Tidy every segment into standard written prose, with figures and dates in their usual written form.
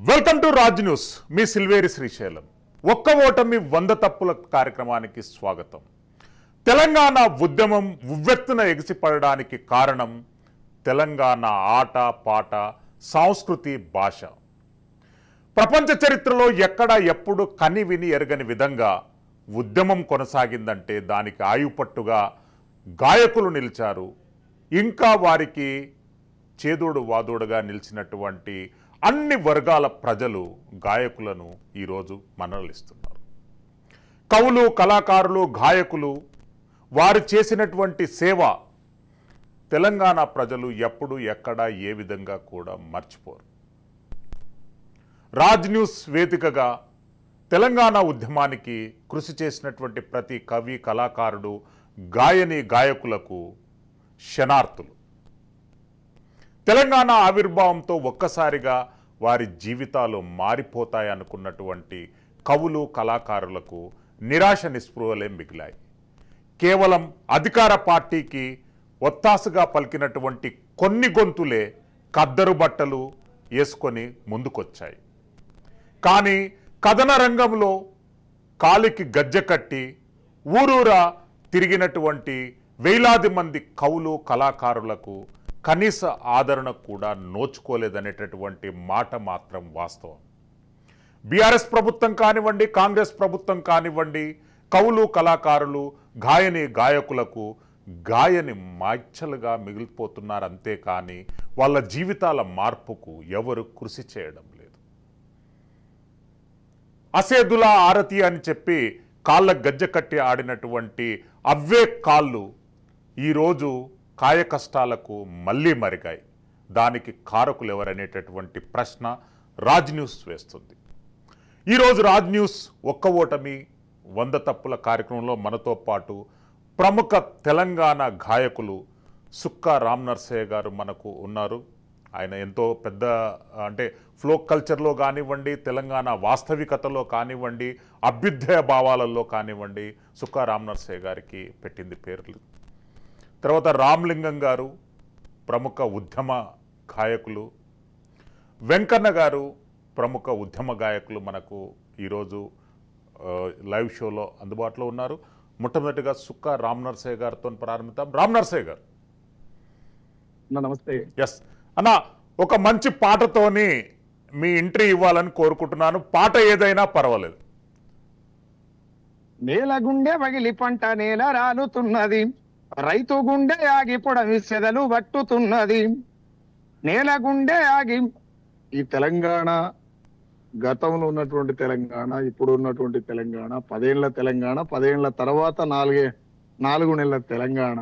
Welcome to Raj news. మీ సిల్వేరి శ్రీశైలం. ఒక్క ఓటమి 100 తప్పుల కార్యక్రమానికి స్వాగతం. తెలంగాణ ఉద్యమం ఉవ్వెత్తున ఎగిసిపడడానికి కారణం తెలంగాణ ఆట పాట సంస్కృతి భాష. ప్రపంచ చరిత్రలో ఎక్కడ ఎప్పుడు కని విని ఎరగని విధంగా ఉద్యమం కొనసాగిందంటే దానికి ఆయుపట్టుగా గాయకులు నిలిచారు. ఇంకా వారికి చేదోడు వాదోడుగా నిలిచినటువంటి అన్ని వర్గాల ప్రజలు గాయకులను ఈరోజు మన్ననలిస్తున్నారు. కవులు, కళాకారులు, గాయకులు వారు చేసినటువంటి సేవ తెలంగాణ ప్రజలు ఎప్పుడు ఎక్కడ ఏ విధంగా కూడా మర్చిపోరు. రాజ్ న్యూస్ వేదికగా తెలంగాణ ఉద్యమానికి కృషి చేసినటువంటి ప్రతి కవి, కళాకారుడు, గాయని, గాయకులకు శనార్థులు. తెలంగాణ ఆవిర్భావంతో ఒక్కసారిగా వారి జీవితాలు మారిపోతాయనుకున్నటువంటి కవులు, కళాకారులకు నిరాశ నిస్పృహలే మిగిలాయి. కేవలం అధికార పార్టీకి ఒత్తాసుగా పలికినటువంటి కొన్ని గొంతులే కద్దరు బట్టలు వేసుకొని ముందుకొచ్చాయి. కానీ కథన రంగంలో కాలికి గజ్జె కట్టి ఊరూరా తిరిగినటువంటి వేలాది మంది కవులు, కళాకారులకు కనీస ఆదరణ కూడా నోచుకోలేదనేటటువంటి మాట మాత్రం వాస్తవం. బీఆర్ఎస్ ప్రభుత్వం కానివ్వండి, కాంగ్రెస్ ప్రభుత్వం కానివ్వండి, కవులు, కళాకారులు, గాయని, గాయకులకు గాయని మాచ్చలుగా మిగిలిపోతున్నారు. అంతేకాని వాళ్ళ జీవితాల మార్పుకు ఎవరు కృషి చేయడం లేదు. అసేదుల ఆరతి అని చెప్పి కాళ్ళ గజ్జె కట్టి ఆడినటువంటి అవే కాళ్ళు ఈరోజు కాయ కష్టాలకు మళ్ళీ మరిగాయి. దానికి కారకులు ఎవరనేటటువంటి ప్రశ్న రాజ్ న్యూస్ వేస్తుంది. ఈరోజు రాజ్ న్యూస్ ఒక్క ఓటమి 100 తప్పుల కార్యక్రమంలో మనతో పాటు ప్రముఖ తెలంగాణ గాయకులు సుక్కా రామ్ నర్సయ్య గారు మనకు ఉన్నారు. ఆయన ఎంతో పెద్ద అంటే ఫ్లోక్ కల్చర్లో కానివ్వండి, తెలంగాణ వాస్తవికతలో కానివ్వండి, అభ్యుదయ భావాలలో కానివ్వండి, సుక్కా రామ్ నర్సయ్య గారికి పెట్టింది పేర్లు. తర్వాత రామ్లింగం గారు ప్రముఖ ఉద్యమ గాయకులు, వెంకన్న గారు ప్రముఖ ఉద్యమ గాయకులు మనకు ఈరోజు లైవ్ షోలో అందుబాటులో ఉన్నారు. మొట్టమొదటిగా సుక్కా రామ్ నర్సయ్య గారితో ప్రారంభిద్దాం. రామ్ నర్సయ్య గారు నమస్తే. ఎస్ అన్న, ఒక మంచి పాటతోని మీ ఎంట్రీ ఇవ్వాలని కోరుకుంటున్నాను. పాట ఏదైనా పర్వాలేదు. నేల గుండె పగిలి పంట నేల రాలుతున్నది, రైతు గుండె ఆగి పొడవి సెదలు పట్టుతున్నది. నేల గుండె ఆగి ఈ తెలంగాణ గతంలో ఉన్నటువంటి తెలంగాణ, ఇప్పుడు ఉన్నటువంటి తెలంగాణ, 10 ఏళ్ల తెలంగాణ, 10 ఏళ్ల తర్వాత 4 నెలల తెలంగాణ.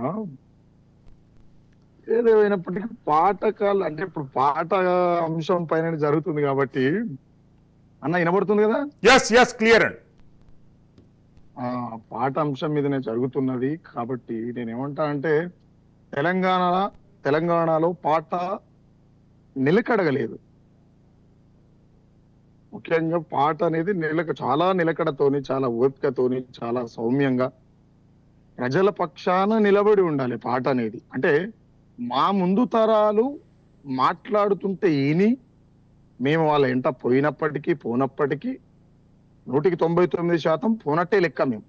ఏదేమైనప్పటికీ పాఠకాలు అంటే ఇప్పుడు పాట అంశం పైన జరుగుతుంది కాబట్టి అన్న వినబడుతుంది కదా. ఎస్ క్లియర్ అండి. పాట అంశం మీదనే జరుగుతున్నది కాబట్టి నేనేమంటా అంటే తెలంగాణలో పాట నిలకడగలేదు. ముఖ్యంగా పాట అనేది చాలా నిలకడతోని, చాలా ఓపికతోని, చాలా సౌమ్యంగా ప్రజల పక్షాన నిలబడి ఉండాలి పాట అనేది. అంటే మా ముందు తరాలు మాట్లాడుతుంటే మేము వాళ్ళ ఎంట పోనప్పటికీ 199% పోనట్టే లెక్క. మేము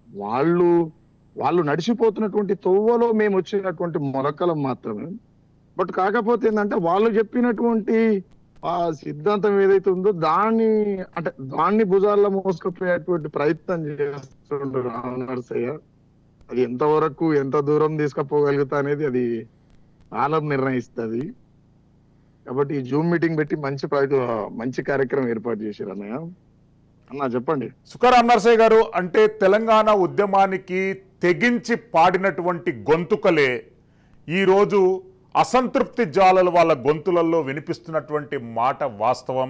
వాళ్ళు నడిచిపోతున్నటువంటి తొవ్వలో మేము వచ్చినటువంటి మొలకలం మాత్రమే. బట్ కాకపోతే ఏంటంటే వాళ్ళు చెప్పినటువంటి ఆ సిద్ధాంతం ఏదైతే ఉందో దాన్ని భుజాల్లో మోసుకుపోయేటువంటి ప్రయత్నం చేస్తుండ్రు రామ్ నర్సయ్య. అది ఎంతవరకు ఎంత దూరం తీసుకుపోగలుగుతా అనేది అది కాలం నిర్ణయిస్తుంది. కాబట్టి ఈ జూమ్ మీటింగ్ పెట్టి మంచి కార్యక్రమం ఏర్పాటు చేశారు అన్నయ్య. అన్నా చెప్పండి. సుక్కా రామ్ నర్సయ్య గారు, అంటే తెలంగాణ ఉద్యమానికి తెగించి పాడినటువంటి గొంతుకలే ఈరోజు అసంతృప్తి జ్వాలలు వాళ్ళ గొంతులలో వినిపిస్తున్నటువంటి మాట వాస్తవం.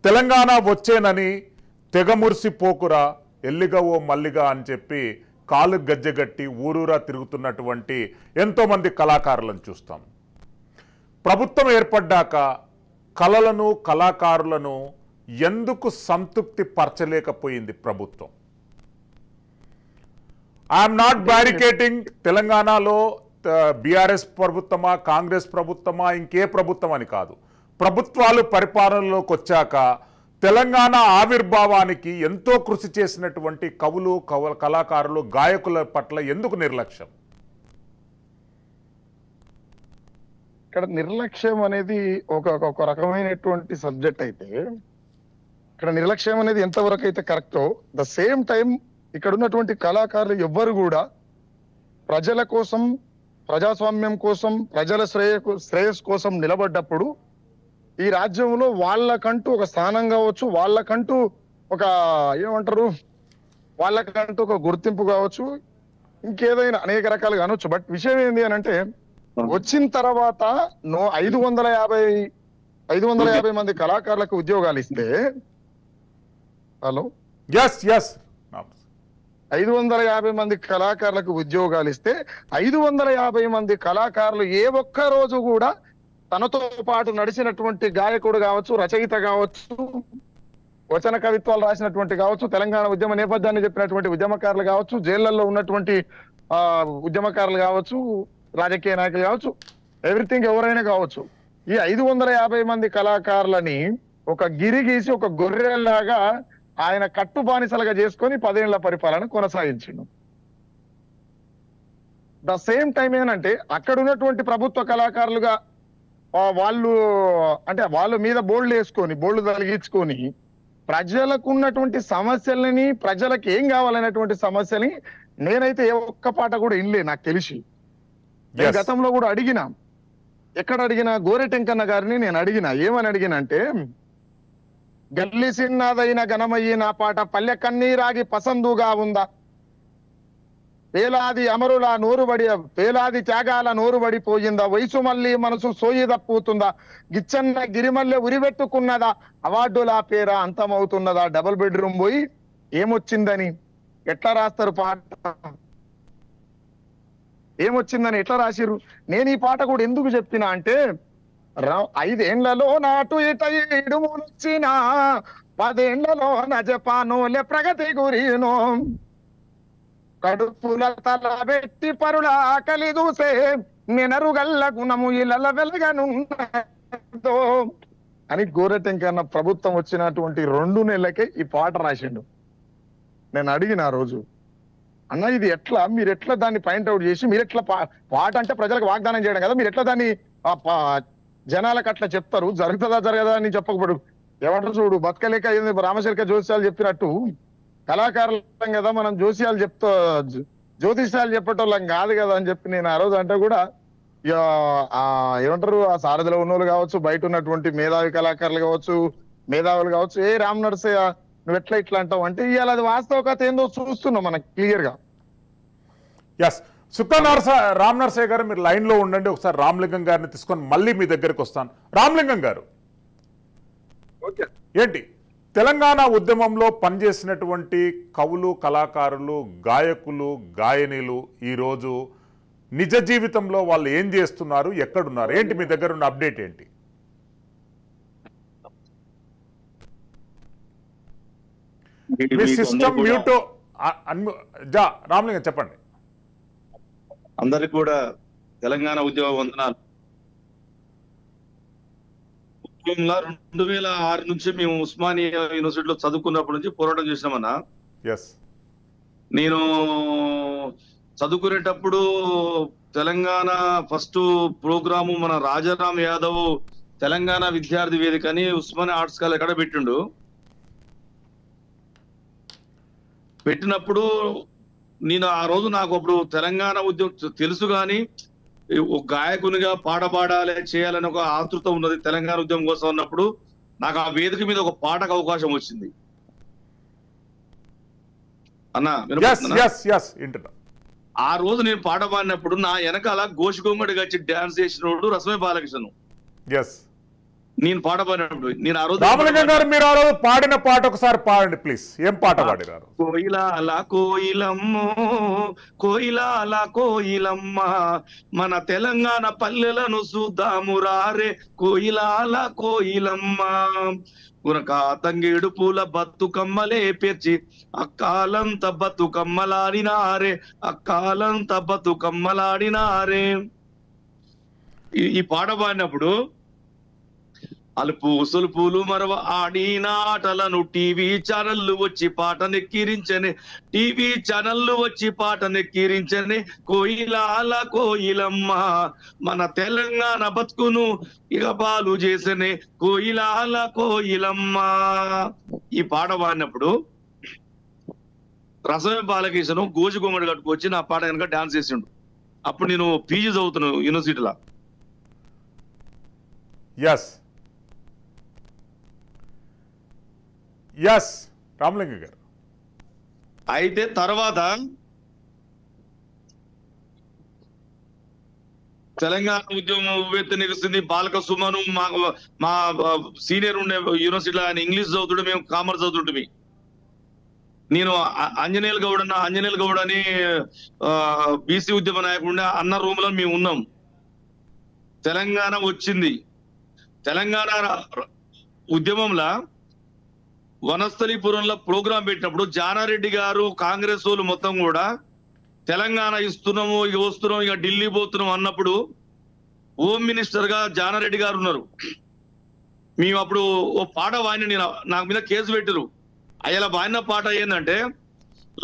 తెలంగాణ వచ్చేనని తెగమురిసిపోకురా ఎల్లిగా ఓ మల్లిగా అని చెప్పి కాలు గజ్జెగట్టి ఊరూరా తిరుగుతున్నటువంటి ఎంతోమంది కళాకారులను చూస్తాం. ప్రభుత్వం ఏర్పడ్డాక కళలను, కళాకారులను ఎందుకు సంతృప్తి పరచలేకపోయింది ప్రభుత్వం? ఐఎమ్ నాట్ బ్యారికేటింగ్ తెలంగాణలో బీఆర్ఎస్ ప్రభుత్వమా, కాంగ్రెస్ ప్రభుత్వమా, ఇంకే ప్రభుత్వం అని కాదు. ప్రభుత్వాలు పరిపాలనలోకి వచ్చాక తెలంగాణ ఆవిర్భావానికి ఎంతో కృషి చేసినటువంటి కవులు కళాకారులు గాయకుల పట్ల ఎందుకు నిర్లక్ష్యం? ఇక్కడ నిర్లక్ష్యం అనేది ఒక రకమైనటువంటి సబ్జెక్ట్ అయితే, ఇక్కడ నిర్లక్ష్యం అనేది ఎంతవరకు అయితే కరెక్టో, ద సేమ్ టైం ఇక్కడ ఉన్నటువంటి కళాకారులు ఎవ్వరు కూడా ప్రజల కోసం, ప్రజాస్వామ్యం కోసం, ప్రజల శ్రేయస్ కోసం నిలబడ్డప్పుడు ఈ రాజ్యంలో వాళ్ళకంటూ ఒక స్థానం కావచ్చు, వాళ్ళకంటూ ఒక ఏమంటారు, వాళ్ళకంటూ ఒక గుర్తింపు కావచ్చు, ఇంకేదైనా అనేక రకాలుగా అనొచ్చు. బట్ విషయం ఏంటి అని అంటే, వచ్చిన తర్వాత 550 మంది కళాకారులకు ఉద్యోగాలు ఇస్తే, హలో, 550 మంది కళాకారులకు ఉద్యోగాలు ఇస్తే 550 మంది కళాకారులు ఏ ఒక్క రోజు కూడా తనతో పాటు నడిచినటువంటి గాయకుడు కావచ్చు, రచయిత కావచ్చు, వచన కవిత్వాలు రాసినటువంటి కావచ్చు, తెలంగాణ ఉద్యమ నేపథ్యాన్ని చెప్పినటువంటి ఉద్యమకారులు కావచ్చు, జైళ్లలో ఉన్నటువంటి ఉద్యమకారులు కావచ్చు, రాజకీయ నాయకులు కావచ్చు, ఎవ్రీథింగ్ ఎవరైనా కావచ్చు, ఈ 550 మంది కళాకారులని ఒక గిరి గీసి ఒక గొర్రెలాగా ఆయన కట్టు బానిసలుగా చేసుకొని 10 ఏళ్ల పరిపాలన కొనసాగించిండు. ద సేమ్ టైం ఏంటంటే, అక్కడ ఉన్నటువంటి ప్రభుత్వ కళాకారులుగా వాళ్ళు అంటే వాళ్ళ మీద బోర్డులు తొలగించుకొని ప్రజలకు ఉన్నటువంటి సమస్యలని, ప్రజలకు ఏం కావాలనేటువంటి సమస్యని నేనైతే ఏ ఒక్క పాట కూడా వినలే. నాకు తెలిసి నేను గతంలో కూడా అడిగిన, ఎక్కడ అడిగినా గోరెటెంకన్న గారిని నేను ఏమని అడిగినంటే, గల్లి సిన్నదైన ఘనమయ్యి నా పాట పల్లె కన్నీరాగి పసందుగా ఉందా, పేలాది అమరుల పేలాది త్యాగాల నోరుబడిపోయిందా, వయసు మళ్ళీ మనసు సోయి తప్పుతుందా, గిచ్చన్న గిరిమల్లె ఉరిపెట్టుకున్నదా, అవార్డుల పేర అంతమవుతున్నదా, డబుల్ బెడ్రూమ్ పోయి ఏమొచ్చిందని ఎట్లా రాస్తారు పాట, ఏమొచ్చిందని ఎట్లా రాసిరు. నేను ఈ పాట కూడా ఎందుకు చెప్పినా అంటే, 5 ఏళ్లలో నాటు ఇట ఇడుములొచ్చినా, 10 ఏళ్లలో నజపానోలే ప్రగతి గురినో, కడుపుల తల పెట్టి పరుల ఆకలి దూసే నెనరుగల్ల గుణము ఇళ్ళ వెలగనున్నదో అని గోరెటెంకన్న ప్రభుత్వం వచ్చినటువంటి 2 నెలలకే ఈ పాట రాసిండు. నేను అడిగిన ఆ రోజు, అన్న ఇది ఎట్లా, మీరు ఎట్లా దాన్ని పాయింట్అవుట్ చేసి, మీరు ఎట్లా పాట అంటే ప్రజలకు వాగ్దానం చేయడం కదా, మీరు ఎట్లా దాన్ని జనాలకు అట్లా చెప్తారు, జరుగుతుందా జరగదా అని చెప్పకపోడు, ఏమంటారు చూడు, బతకలేక రామశేఖర జోస్యాలు చెప్పినట్టు కళాకారులం కదా మనం జ్యోతిష్యాలు చెప్పేటోళ్ళం కాదు కదా అని చెప్పి నేను ఆ రోజు అంటే కూడా, ఏమంటారు ఆ సారథిలో ఉన్నోళ్ళు కావచ్చు, బయట ఉన్నటువంటి మేధావి కళాకారులు కావచ్చు, మేధావులు కావచ్చు, రామ్ నరసయ్య నువ్వు ఎట్లా ఇట్లా అంటావు అంటే, ఇవాళ అది వాస్తవ కథ ఏందో చూస్తున్నాం మనకు క్లియర్ గా. రామ్ నరసయ్య గారు మీరు లైన్ లో ఉండండి, ఒకసారి రామలింగం గారిని తీసుకొని మళ్ళీ మీ దగ్గరికి వస్తాను. రామలింగం గారు, ఏంటి తెలంగాణ ఉద్యమంలో పనిచేసినటువంటి కవులు, కళాకారులు, గాయకులు, గాయనీలు ఈరోజు నిజ జీవితంలో వాళ్ళు ఏం చేస్తున్నారు, ఎక్కడున్నారు, ఏంటి మీ దగ్గర ఉన్న అప్డేట్ ఏంటి? మీ సిస్టమ్ మ్యూట్. రామలింగం చెప్పండి. అందరికి కూడా తెలంగాణ ఉద్యమ వందనాలు. 2006 నుంచి మేము ఉస్మానియా యూనివర్సిటీలో చదువుకున్నప్పటి నుంచి పోరాటం చేసినామన్నా. నేను చదువుకునేటప్పుడు తెలంగాణ ఫస్ట్ ప్రోగ్రాము మన రాజారాం యాదవ్ తెలంగాణ విద్యార్థి వేదిక అని ఉస్మానియా ఆర్ట్స్ కాలేజ్ ఎక్కడ పెట్టినప్పుడు నేను ఆ రోజు నాకు అప్పుడు తెలంగాణ ఉద్యమం తెలుసు కానీ ఒక గాయకునిగా పాడాలి చేయాలని ఒక ఆతృత ఉన్నది తెలంగాణ ఉద్యమం కోసం ఉన్నప్పుడు నాకు ఆ వేదిక మీద ఒక పాటకు అవకాశం వచ్చింది అన్న. ఆ రోజు నేను పాట పాడినప్పుడు నా వెనకాల గోషికొంగడి వచ్చి డాన్స్ చేసినోడు రసమే బాలకృష్ణ. నేను పాట పాడినప్పుడు నేను ఆ రోజు రామలింగం గారు మీరు ఆ రోజు పాడిన పాట ఒకసారి పాడండి ప్లీజ్. ఏం పాట పాడినారు? కోయిలాల కోయిలమ్మో కోయిలాల కోయిలమ్మ మన తెలంగాణ పల్లెలను చూద్దాము రారే కోయిలాల కోయిలమ్మ గురక తంగేడు పూల బతుకమ్మలే పేర్చి అక్కాలంత బతుకమ్మలాడినారే అక్కాలంత బతుకమ్మలాడినారే. ఈ పాట పాడినప్పుడు అలుపు సులుపులు మరవ ఆడిన ఆటలను టీవీ ఛానళ్ళు వచ్చి పాటనెక్కిరించనే, టీవీ ఛానళ్ళు వచ్చి పాటనెక్కిరించనే. కోయిలాల కోయిలమ్మ మన తెలంగాణ బతుకును ఇక పాలు చేసనే, కోయిలాల కోయిలమ్మ. ఈ పాట పాడినప్పుడు రసమే బాలకృష్ణ గోజు గుమ్మడి కట్టుకొచ్చి నా పాట కనుక డాన్స్ చేసిండు. అప్పుడు నేను పీజీ చదువుతున్నాను యూనివర్సిటీలో. ఎస్ రామలింగ గారు. అయితే తర్వాత తెలంగాణ ఉద్యమం ఉవ్వెత్తునిస్తుంది. బాలక సుమను మా సీనియర్ ఉండే యూనివర్సిటీలో ఆయన ఇంగ్లీష్ చదువుతుంటే మేము కామర్స్ చదువుతుంటే, నేను అంజనేయులు గౌడ్ అని బీసీ ఉద్యమ నాయకుడు అన్న రూమ్ లో మేము ఉన్నాం. తెలంగాణ వచ్చింది. తెలంగాణ ఉద్యమంలో వనస్థలీపురంలో ప్రోగ్రాం పెట్టినప్పుడు జానారెడ్డి గారు కాంగ్రెస్ వాళ్ళు మొత్తం కూడా తెలంగాణ ఇస్తున్నాము, ఇక వస్తున్నాం, ఇక ఢిల్లీ పోతున్నాం అన్నప్పుడు హోమ్ మినిస్టర్ గా జానారెడ్డి గారు ఉన్నారు. మేము అప్పుడు ఓ పాట వాడిని, నాకు మీద కేసు పెట్టరు. అయ్యలా వాడిన పాట ఏంటంటే,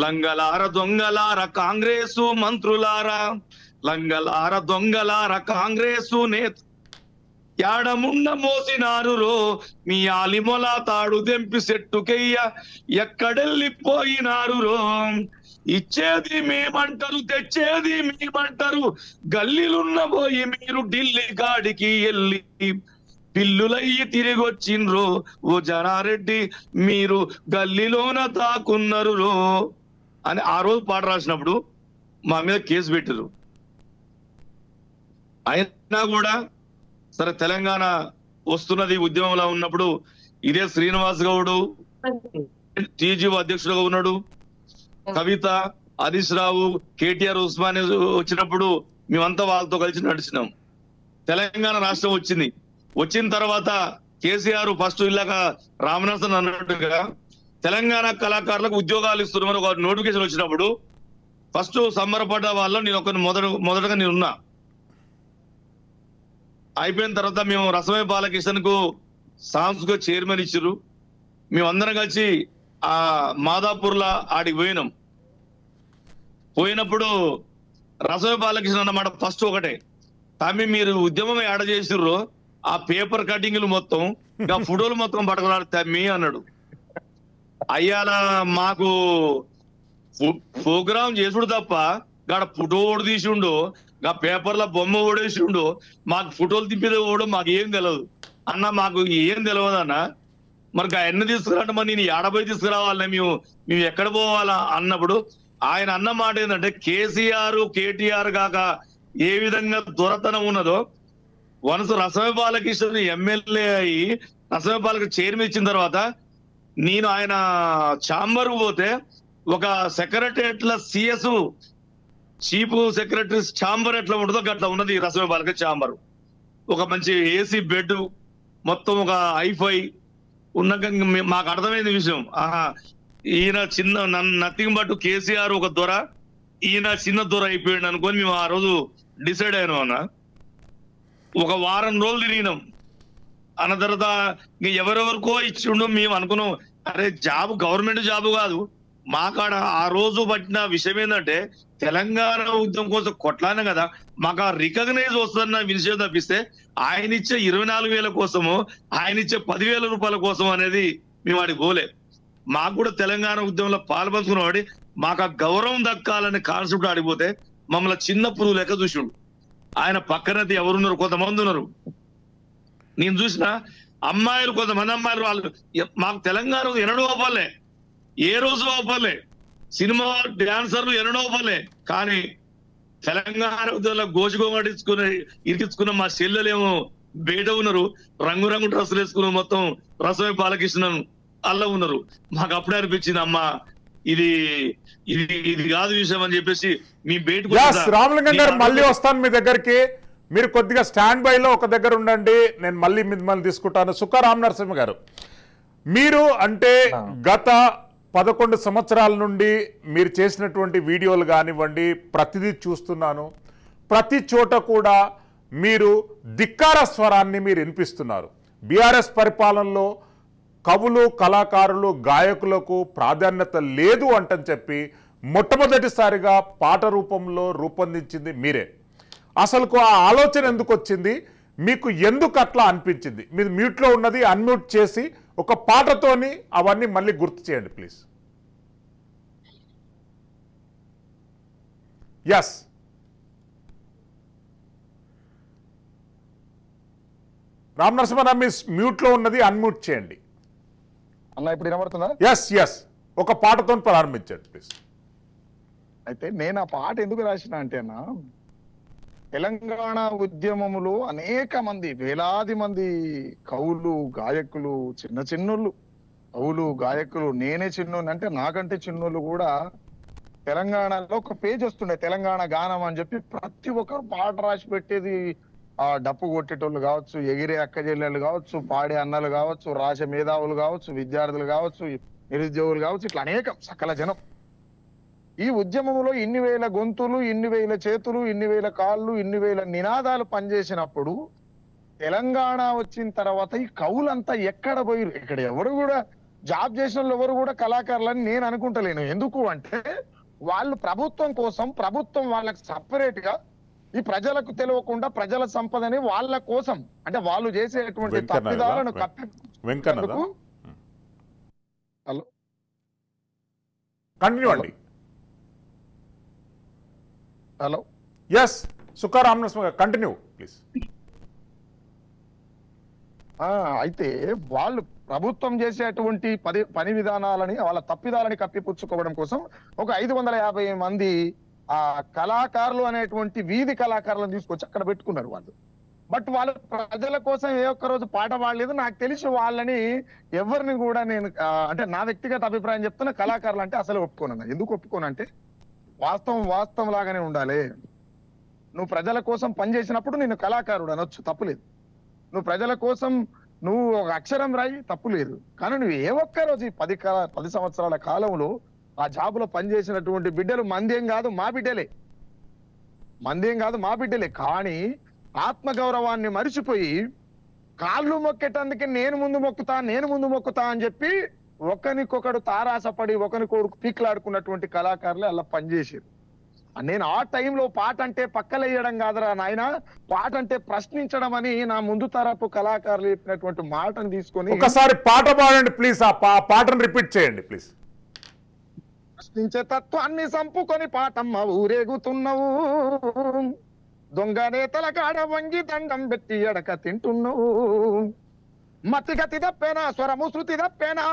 లంగలార దొంగలార కాంగ్రెసు మంత్రులారా, లంగలార దొంగలార కాంగ్రెసు నేత యాడముండ మోసినారు రో, మీ ఆలిమొల తాడు దెంపి సెట్టుకెయ్య ఎక్కడెళ్ళిపోయినారు రో. ఇచ్చేది మేమంటారు, తెచ్చేది మేమంటారు, గల్లీలున్న పోయి మీరు ఢిల్లీ గాడికి వెళ్ళి పిల్లులయ్యి తిరిగి వచ్చిండ్రో. ఓ జనారెడ్డి మీరు గల్లీలోన తాకున్నారు రో అని ఆ రోజు పాట రాసినప్పుడు మా మీద కేసు పెట్టారు. అయినా కూడా సరే తెలంగాణ వస్తున్నది ఉద్యమంలో ఉన్నప్పుడు ఇదే శ్రీనివాస్ గౌడు టీజీఓ అధ్యక్షుడుగా ఉన్నాడు, కవిత, హరీష్ రావు, కేటీఆర్, ఉస్మాని వచ్చినప్పుడు మేమంతా వాళ్ళతో కలిసి నడిచినాం. తెలంగాణ రాష్ట్రం వచ్చింది. వచ్చిన తర్వాత కేసీఆర్ ఫస్ట్ ఇలాగ రామనాథన్ అన్నట్టుగా తెలంగాణ కళాకారులకు ఉద్యోగాలు ఇస్తున్నామని ఒక నోటిఫికేషన్ వచ్చినప్పుడు ఫస్ట్ సంబరపడ్డ వాళ్ళు నేను ఒక మొదటగా నేనున్నా. అయిపోయిన తర్వాత మేము రసమే బాలకృష్ణకు సాంస్కృతిక చైర్మన్ ఇచ్చారు. మేమందరం కలిసి ఆ మాదాపూర్లో ఆడికి పోయినాం. పోయినప్పుడు రసమే బాలకృష్ణ అన్నమాట ఫస్ట్ ఒకటే, తమ్మి మీరు ఉద్యమం ఏడ చేసిర్రో ఆ పేపర్ కటింగ్లు మొత్తం ఇంకా ఫోటోలు మొత్తం పట్టుకున్నాడు తమ్మి అన్నాడు. అయ్యాల మాకు ప్రోగ్రామ్ చేసుడు తప్ప గాడ ఫోటో ఓడి తీసిండు, గా పేపర్ల బొమ్మ ఓడేసిండు, మాకు ఫోటోలు తిప్పేది ఓడో మాకు ఏం తెలియదు అన్న, మాకు ఏం తెలియదు అన్న. మరి ఎన్ని తీసుకురంటే మరి నేను ఏడబోయి తీసుకురావాలని మేము ఎక్కడ పోవాలా అన్నప్పుడు ఆయన అన్న మాట ఏంటంటే, కేసీఆర్ కేటీఆర్ కాక ఏ విధంగా దొరతనం ఉన్నదో వనసు రసమే బాలకృష్ణ ఎమ్మెల్యే అయ్యి రసమే బాలకృష్ణ చైర్మన్ ఇచ్చిన తర్వాత నేను ఆయన ఛాంబర్ పోతే ఒక సెక్రటరియట్ల సిఎస్ చీఫ్ సెక్రటరీ ఛాంబర్ ఎట్లా ఉంటుందో అట్లా ఉన్నది రసమే బాలకృష్ణ ఛాంబర్. ఒక మంచి ఏసీ బెడ్ మొత్తం ఒక హైఫై ఉన్నాక మాకు అర్థమైంది విషయం. ఈయన చిన్న నథింగ్ బట్ కేసీఆర్ ఒక దొర, ఈయన చిన్న దొర అయిపోయాడు అనుకొని మేము ఆ రోజు డిసైడ్ అయినాం అన్న. ఒక వారం రోజులు తిరిగినాం. అన్న తర్వాత ఎవరెవరికో ఇచ్చిండు. మేము అనుకున్నాం అరే జాబ్ గవర్నమెంట్ జాబ్ కాదు, మా కాడ ఆ రోజు పట్టిన విషయం ఏంటంటే తెలంగాణ ఉద్యమం కోసం కొట్లానే కదా, మాకు ఆ రికగ్నైజ్ వస్తుందన్న విషయం తప్పిస్తే ఆయన ఇచ్చే 24,000 కోసము, ఆయన ఇచ్చే 10,000 రూపాయల కోసం అనేది మేము వాడికి పోలే. మాకు కూడా తెలంగాణ ఉద్యమంలో పాల్పంచుకున్నవాడి మాకు ఆ గౌరవం దక్కాలనే కాన్సెప్ట్ ఆడిపోతే మమ్మల్ని చిన్న పురుగు లెక్క చూసిండు. ఆయన పక్కనైతే ఎవరున్నారు, కొంతమంది ఉన్నారు. నేను చూసిన అమ్మాయిలు, కొంతమంది అమ్మాయిలు వాళ్ళు మాకు తెలంగాణ ఎన్నడూ అవ్వలే, ఏ రోజు అవ్వలే, సినిమా డాన్సర్లు ఎన్నడూ అవ్వలే. కానీ తెలంగాణ ఉద్యమంలో గోచుకోమడించుకుని ఇరికించుకున్న మా చెల్లెలేమో బయట ఉన్నారు, రంగురంగు డ్రెస్సులు వేసుకున్న మొత్తం రసమే బాలకృష్ణ అల్ల ఉన్నారు. మాకు అప్పుడే అనిపించింది అమ్మ ఇది ఇది ఇది కాదు విషయం అని చెప్పేసి మీ బయటకు. రామలింగం గారు మళ్ళీ వస్తాను మీ దగ్గరికి, మీరు కొద్దిగా స్టాండ్ బై లో ఒక దగ్గర ఉండండి, నేను మళ్ళీ మిమ్మల్ని తీసుకుంటాను. సుక్క రామనరసింహ గారు, మీరు అంటే గత 11 సంవత్సరాల నుండి మీరు చేసినటువంటి వీడియోలు కానివ్వండి ప్రతిదీ చూస్తున్నాను. ప్రతి చోట కూడా మీరు ధిక్కార స్వరాన్ని మీరు వినిపిస్తున్నారు. బీఆర్ఎస్ పరిపాలనలో కవులు కళాకారులు గాయకులకు ప్రాధాన్యత లేదు అంటని చెప్పి మొట్టమొదటిసారిగా పాట రూపంలో రూపొందించింది మీరే. అసలుకు ఆ ఆలోచన ఎందుకు వచ్చింది, మీకు ఎందుకు అట్లా అనిపించింది? మీరు మ్యూట్లో ఉన్నది అన్మ్యూట్ చేసి ఒక పాటతోని అవన్నీ మళ్ళీ గుర్తు చేయండి ప్లీజ్. ఎస్ రామ్ నరసింహారావు, మీ మ్యూట్లో ఉన్నది అన్మ్యూట్ చేయండి. అన్న ఇప్పుడు వినబడుతుందా? ఎస్ ఎస్ ఒక పాటతో ప్రారంభించండి ప్లీజ్. అయితే నేను ఆ పాట ఎందుకు రాసిన అంటే అన్న, తెలంగాణ ఉద్యమములో అనేక మంది, వేలాది మంది కవులు గాయకులు, చిన్న చిన్నోళ్ళు కవులు గాయకులు, నేనే చిన్నోళ్ళు అంటే నాకంటే చిన్నోళ్ళు కూడా తెలంగాణలో ఒక పేజ్ వస్తుండే తెలంగాణ గానం అని చెప్పి ప్రతి ఒక్కరు పాట రాసి పెట్టేది. ఆ డప్పు కొట్టేటోళ్ళు కావచ్చు, ఎగిరే అక్క చెల్లెళ్ళు కావచ్చు, పాడే అన్నలు కావచ్చు, రాసే మేధావులు కావచ్చు, విద్యార్థులు కావచ్చు, నిరుద్యోగులు కావచ్చు, ఇట్లా అనేక సకల జనం. ఈ ఉద్యమంలో ఇన్ని వేల గొంతులు, ఇన్ని వేల చేతులు, ఇన్ని వేల కాళ్ళు, ఇన్ని వేల నినాదాలు పనిచేసినప్పుడు తెలంగాణ వచ్చిన తర్వాత ఈ కవులంతా ఎక్కడ పోయి, ఇక్కడ ఎవరు కూడా జాబ్ చేసిన వాళ్ళు ఎవరు కూడా కళాకారులని నేను అనుకుంటలేను. ఎందుకు అంటే వాళ్ళు ప్రభుత్వం కోసం, ప్రభుత్వం వాళ్ళకి సపరేట్ గా ఈ ప్రజలకు తెలియకుండా ప్రజల సంపదని వాళ్ళ కోసం, అంటే వాళ్ళు చేసేటువంటి తప్పిదాలను వెంకన్న హలో కంటిన్యూ అండి. Hello yes Sukharam Narasimha continue please. అయితే వాళ్ళు ప్రభుత్వం చేసేటువంటి పని విధానాలని, వాళ్ళ తప్పిదాలని కప్పిపుచ్చుకోవడం కోసం ఒక 550 మంది ఆ కళాకారులు అనేటువంటి వీధి కళాకారులను తీసుకొచ్చి అక్కడ పెట్టుకున్నారు వాళ్ళు. బట్ వాళ్ళు ప్రజల కోసం ఏ ఒక్క రోజు పాట పాడలేదు. నాకు తెలిసి వాళ్ళని ఎవరిని కూడా నేను అంటే నా వ్యక్తిగత అభిప్రాయం చెప్తున్నా, కళాకారులు అంటే అసలు ఒప్పుకోను. ఎందుకు ఒప్పుకోనంటే వాస్తవం లాగానే ఉండాలి. నువ్వు ప్రజల కోసం పనిచేసినప్పుడు నేను కళాకారుడు అనొచ్చు, తప్పులేదు. నువ్వు ప్రజల కోసం నువ్వు ఒక అక్షరం రాయి, తప్పులేదు. కానీ నువ్వు ఏ ఒక్క రోజు 10 సంవత్సరాల కాలంలో ఆ జాబులో పనిచేసినటువంటి బిడ్డలు మందేం కాదు మా బిడ్డలే, కానీ ఆత్మగౌరవాన్ని మరిచిపోయి కాళ్ళు మొక్కేటందుకే నేను ముందు మొక్కుతా అని చెప్పి ఒకరికొకడు తారాసపడి ఒకరికొకడు పీక్లాడుకున్నటువంటి కళాకారులే అలా పనిచేసారు. నేను ఆ టైంలో పాట అంటే పక్కలేయడం కాదురా నాయన, పాట అంటే ప్రశ్నించడం అని నా ముందు తరపు కళాకారులు చెప్పినటువంటి మాటను తీసుకొని ఒకసారి పాట పాడండి ప్లీజ్. ఆ పాటను రిపీట్ చేయండి ప్లీజ్. ప్రశ్నించే తత్వాన్ని సంపుకొని పాటమ్మ ఊరేగుతున్నావు, దొంగ నేతల కాడ వంగి దండం పెట్టి ఎడక తింటున్నావు, మతిగతి తప్పేనా స్వరము శృతి తప్పేనా,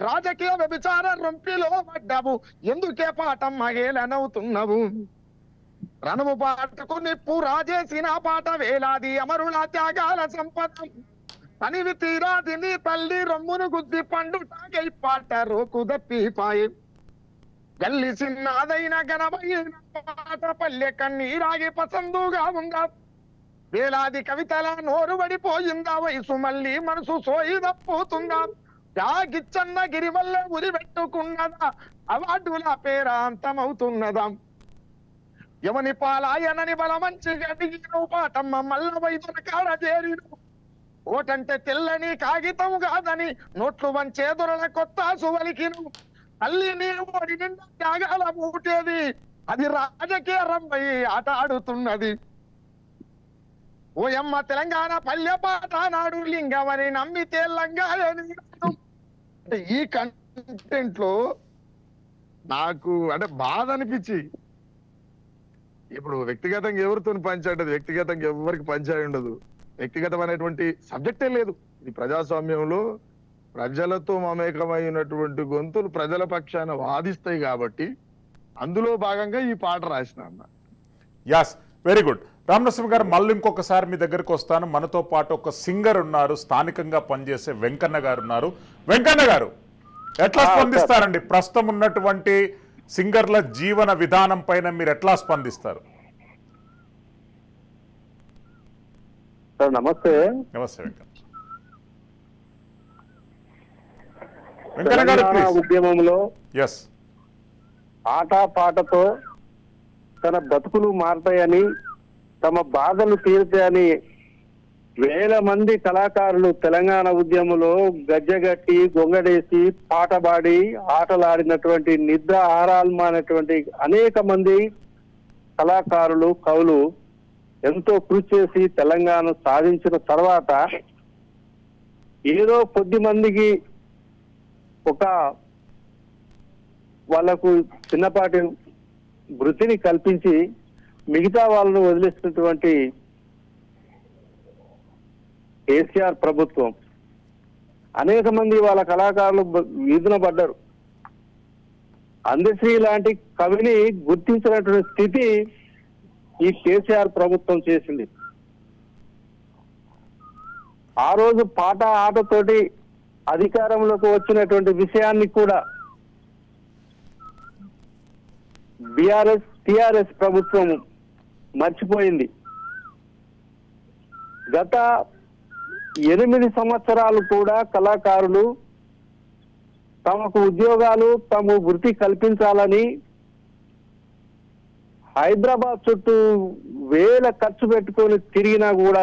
రాజకీయ వ్యభిచార రొంపిలో పడ్డావు, ఎందుకే పాటమ్మ ఏలనవుతున్నావు, రణము పాటకు నిప్పు రాజేసిన పాట వేలాది అమరుల త్యాగాల సంపద, తనివి తీరాది నీ తల్లి రొమ్మును గుద్ది పండు తాగై పాట రోకు దప్పిపాయి, గల్లి చిన్నదైన ఘనమైన పాట పల్లె కన్నీరాగి పసందుగా ఉందా, వేలాది కవితల నోరు పడిపోయిందా, వయసు మళ్ళీ మనసు సోయి తప్పుతుందా, గిచ్చన్న గిరి వల్ల ఉరి పెట్టుకున్నదా, అవార్డుల పేరాంతమవుతున్నదా, ఎవని పాలాయనని బల మంచిగా దిగిన పాటమ్మ మల్ల వైద్యుల కాడ చేరిను, ఓటంటే తెల్లని కాగితం కాదని నోట్లు వంచేదురల కొత్త సువలికిను, తల్లి నీరు ఓడి నిండా త్యాగాల మూటేది, అది రాజకీయ రంపై ఆట ఆడుతున్నది, ఓయమ్మ తెలంగాణ పల్లె పాట నాడు లింగమని నమ్మితే లంగాలని. అంటే ఈ కంటెంట్ లో నాకు అంటే బాధ అనిపించి, ఇప్పుడు వ్యక్తిగతంగా ఎవరితో పంచాడదు, వ్యక్తిగతంగా ఎవరికి పంచాయి ఉండదు, వ్యక్తిగతమైనటువంటి సబ్జెక్టే లేదు. ఇది ప్రజాస్వామ్యంలో ప్రజలతో మమేకమైనటువంటి గొంతులు ప్రజల పక్షాన వాదిస్తాయి కాబట్టి అందులో భాగంగా ఈ పాట రాసిన అన్న. Yes very good. Ram Narasimha garu, మళ్ళీ ఇంకొకసారి మీ దగ్గరకు వస్తాను. మనతో పాటు ఒక సింగర్ ఉన్నారు, స్థానికంగా పనిచేసే వెంకన్న గారు ఉన్నారు. వెంకన్న గారు ఎట్లా స్పందిస్తారండి ప్రస్తుతం ఉన్నటువంటి సింగర్ల జీవన విధానం పైన? మీరు ఎట్లా స్పందిస్తారు? నమస్తే. నమస్తే వెంకన్న గారు. ఉద్యమంలో ఎస్ ఆట పాటతో తన బతుకులు మారతాయని, తమ బాధలు తీరుతాయని వేల మంది కళాకారులు తెలంగాణ ఉద్యమంలో గజ్జగట్టి గొంగడేసి పాట పాడి ఆటలాడినటువంటి నిద్ర ఆరాల్మానటువంటి అనేక మంది కళాకారులు కవులు ఎంతో కృషి చేసి తెలంగాణ సాధించిన తర్వాత ఏదో కొద్ది మందికి ఒక వాళ్లకు చిన్నపాటి వృత్తిని కల్పించి మిగతా వాళ్ళను వదిలేసినటువంటి కేసీఆర్ ప్రభుత్వం అనేక మంది వాళ్ళ కళాకారులు వీధున పడ్డారు. అందశ్రీ లాంటి కవిని గుర్తించినటువంటి స్థితి ఈ కేసీఆర్ ప్రభుత్వం చేసింది. ఆ రోజు పాట ఆటతోటి అధికారంలోకి వచ్చినటువంటి విషయాన్ని కూడా టిఆర్ఎస్ ప్రభుత్వం మర్చిపోయింది. గత 8 సంవత్సరాలు కూడా కళాకారులు తమకు ఉద్యోగాలు తమ వృత్తి కల్పించాలని హైదరాబాద్ చుట్టూ వేల ఖర్చు పెట్టుకొని తిరిగినా కూడా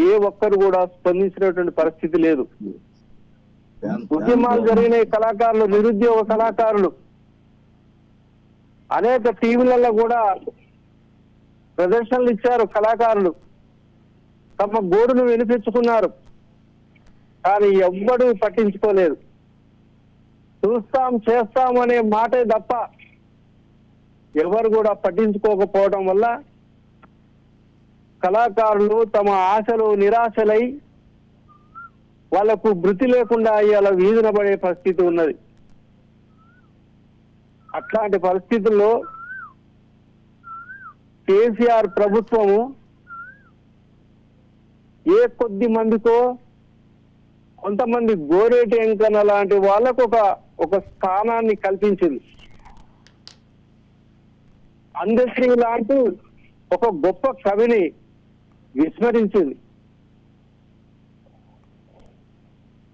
ఏ ఒక్కరు కూడా స్పందించినటువంటి పరిస్థితి లేదు. ఉద్యమాలు జరిగిన కళాకారులు, నిరుద్యోగ కళాకారులు అనేక టీవీలలో కూడా ప్రదర్శనలు ఇచ్చారు. కళాకారులు తమ గోడును వినిపించుకున్నారు. కానీ ఎవ్వడూ పట్టించుకోలేదు. చూస్తాం చేస్తాం అనే మాటే తప్ప ఎవరు కూడా పట్టించుకోకపోవడం వల్ల కళాకారులు తమ ఆశలు నిరాశలై వాళ్లకు వృత్తి లేకుండా ఇలా వీధిన పడే పరిస్థితి ఉన్నది. అట్లాంటి పరిస్థితుల్లో కేసీఆర్ ప్రభుత్వము ఏ కొద్ది మందికో కొంతమంది గోరేటి వెంకన్న లాంటి వాళ్ళకు ఒక స్థానాన్ని కల్పించింది. అందశ్రీ లాంటి ఒక గొప్ప కవిని విస్మరించింది.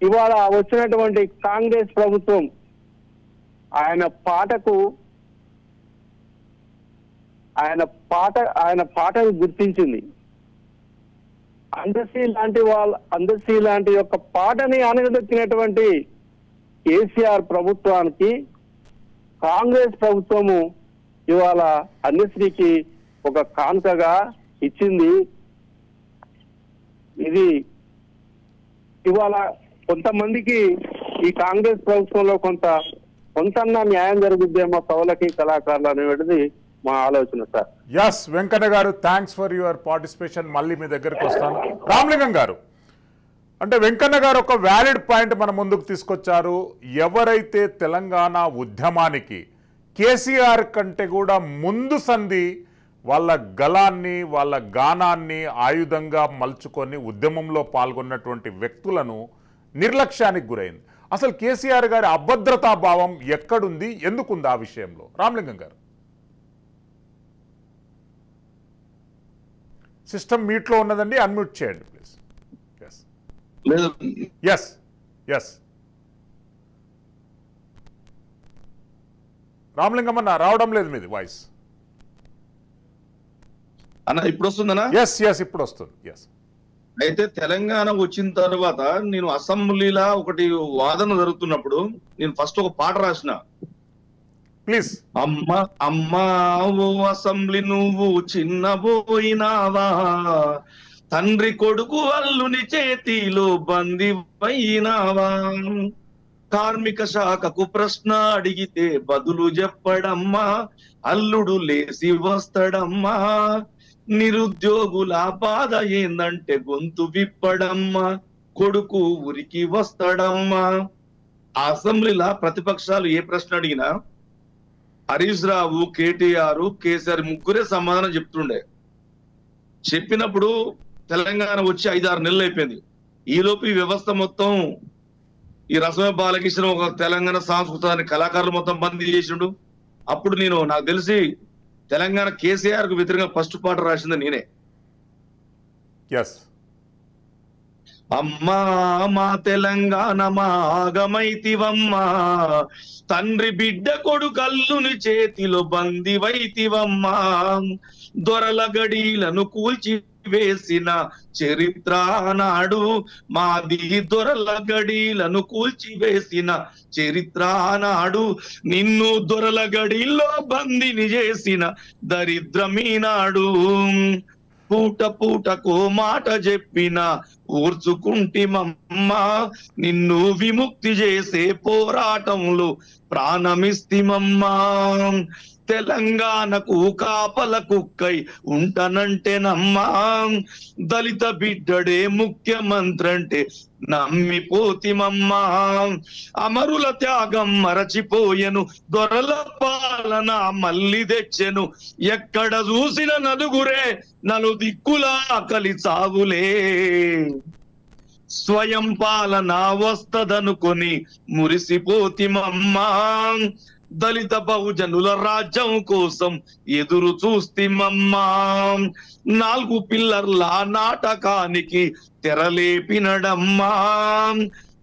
ఇవాళ వచ్చినటువంటి కాంగ్రెస్ ప్రభుత్వం ఆయన పాటను గుర్తించింది. అందశ్రీ లాంటి యొక్క పాటని అనగదొక్కినటువంటి కేసీఆర్ ప్రభుత్వానికి కాంగ్రెస్ ప్రభుత్వము ఇవాళ అందశ్రీకి ఒక కానుకగా ఇచ్చింది. ఇది ఇవాళ కొంతమందికి ఈ కాంగ్రెస్ ప్రభుత్వంలో కొంత న్యాయం జరుగుద్దేమో కవులకి కళాకారులు అనేటువంటిది మా ఆలోచన సార్. ఎస్ వెంకన్న గారు, థ్యాంక్స్ ఫర్ యువర్ పార్టిసిపేషన్. మళ్ళీ మీ దగ్గరికి వస్తాను. రామలింగం గారు, అంటే వెంకన్న గారు ఒక వ్యాలిడ్ పాయింట్ మన ముందుకు తీసుకొచ్చారు. ఎవరైతే తెలంగాణ ఉద్యమానికి కేసీఆర్ కంటే కూడా ముందు సంధి వాళ్ళ గళాన్ని వాళ్ళ గానాన్ని ఆయుధంగా మలుచుకొని ఉద్యమంలో పాల్గొన్నటువంటి వ్యక్తులను నిర్లక్ష్యానికి గురైంది. అసలు కేసీఆర్ గారి అభద్రతా భావం ఎక్కడుంది, ఎందుకుంది ఆ విషయంలో? రామలింగం గారు, సిస్టమ్ మీట్లో ఉన్నదండి, అన్మ్యూట్ చేయండి ప్లీజ్. ఎస్ రామలింగం అన్న, రావడం లేదు మీది వాయిస్ అన్న. ఇప్పుడు వస్తుందన్నా? ఎస్ ఇప్పుడు వస్తుంది. ఎస్. అయితే తెలంగాణ వచ్చిన తర్వాత నేను అసెంబ్లీలా ఒకటి వాదన జరుగుతున్నప్పుడు నేను ఫస్ట్ ఒక పాట రాసిన. ప్లీజ్. అమ్మా ఓ అసెంబ్లీ నువ్వు చిన్నబోయినావా, తండ్రి కొడుకు అల్లుని చేతిలో బందివైనావా, కార్మిక శాఖకు ప్రశ్న అడిగితే బదులు చెప్పడమ్మా, అల్లుడు లేసి వస్తాడమ్మా, నిరుద్యోగుల బాధ ఏందంటే గొంతు విప్పడమ్మా, కొడుకు ఉరికి వస్తాడమ్మా. ఆ అసెంబ్లీలో ప్రతిపక్షాలు ఏ ప్రశ్న అడిగినా హరీష్ రావు, కేటీఆర్, కేసీఆర్ ముగ్గురే సమాధానం చెప్తుండే. చెప్పినప్పుడు తెలంగాణ వచ్చి 5-6 నెలలు అయిపోయింది. ఈలోపు ఈ వ్యవస్థ మొత్తం ఈ రసమే బాలకృష్ణ ఒక తెలంగాణ సాంస్కృతాన్ని కళాకారులు మొత్తం బందీ చేసిండు. అప్పుడు నాకు తెలిసి తెలంగాణ కేసీఆర్ కు వ్యతిరేకంగా ఫస్ట్ పాట రాసింది నేనే. అమ్మా మా తెలంగాణ మాగమైతివమ్మా, తండ్రి బిడ్డ కొడుకల్లుని చేతిలో బందివైతివమ్మా, దొరల గడీలను కూల్చి వేసిన చరిత్ర నాడు, మాది దొరల గడీలను కూల్చివేసిన చరిత్ర నాడు, నిన్ను దొరల గడిలో బందిని చేసిన దరిద్రమీనాడు. పూట పూటకు మాట చెప్పిన ఊర్చుకుంటిమమ్మా, నిన్ను విముక్తి చేసే పోరాటంలో ప్రాణమిస్తిమమ్మా. తెలంగాణకు కాపల కుక్కై ఉంటనంటేనమ్మా, దళిత బిడ్డడే ముఖ్యమంత్రి అంటే నమ్మిపోతిమమ్మా. అమరుల త్యాగం మరచిపోయెను, దొరల పాలన మళ్ళీ తెచ్చెను, ఎక్కడ చూసిన నలుగురే నలుదిక్కులా ఆకలి చావులే. స్వయం పాలన వస్తదనుకొని మురిసిపోతిమమ్మా, దళిత బహుజనుల రాజ్యం కోసం ఎదురు చూస్తిమమ్మా. 4 పిల్లర్ల నాటకానికి తెరలేపినడమ్మా,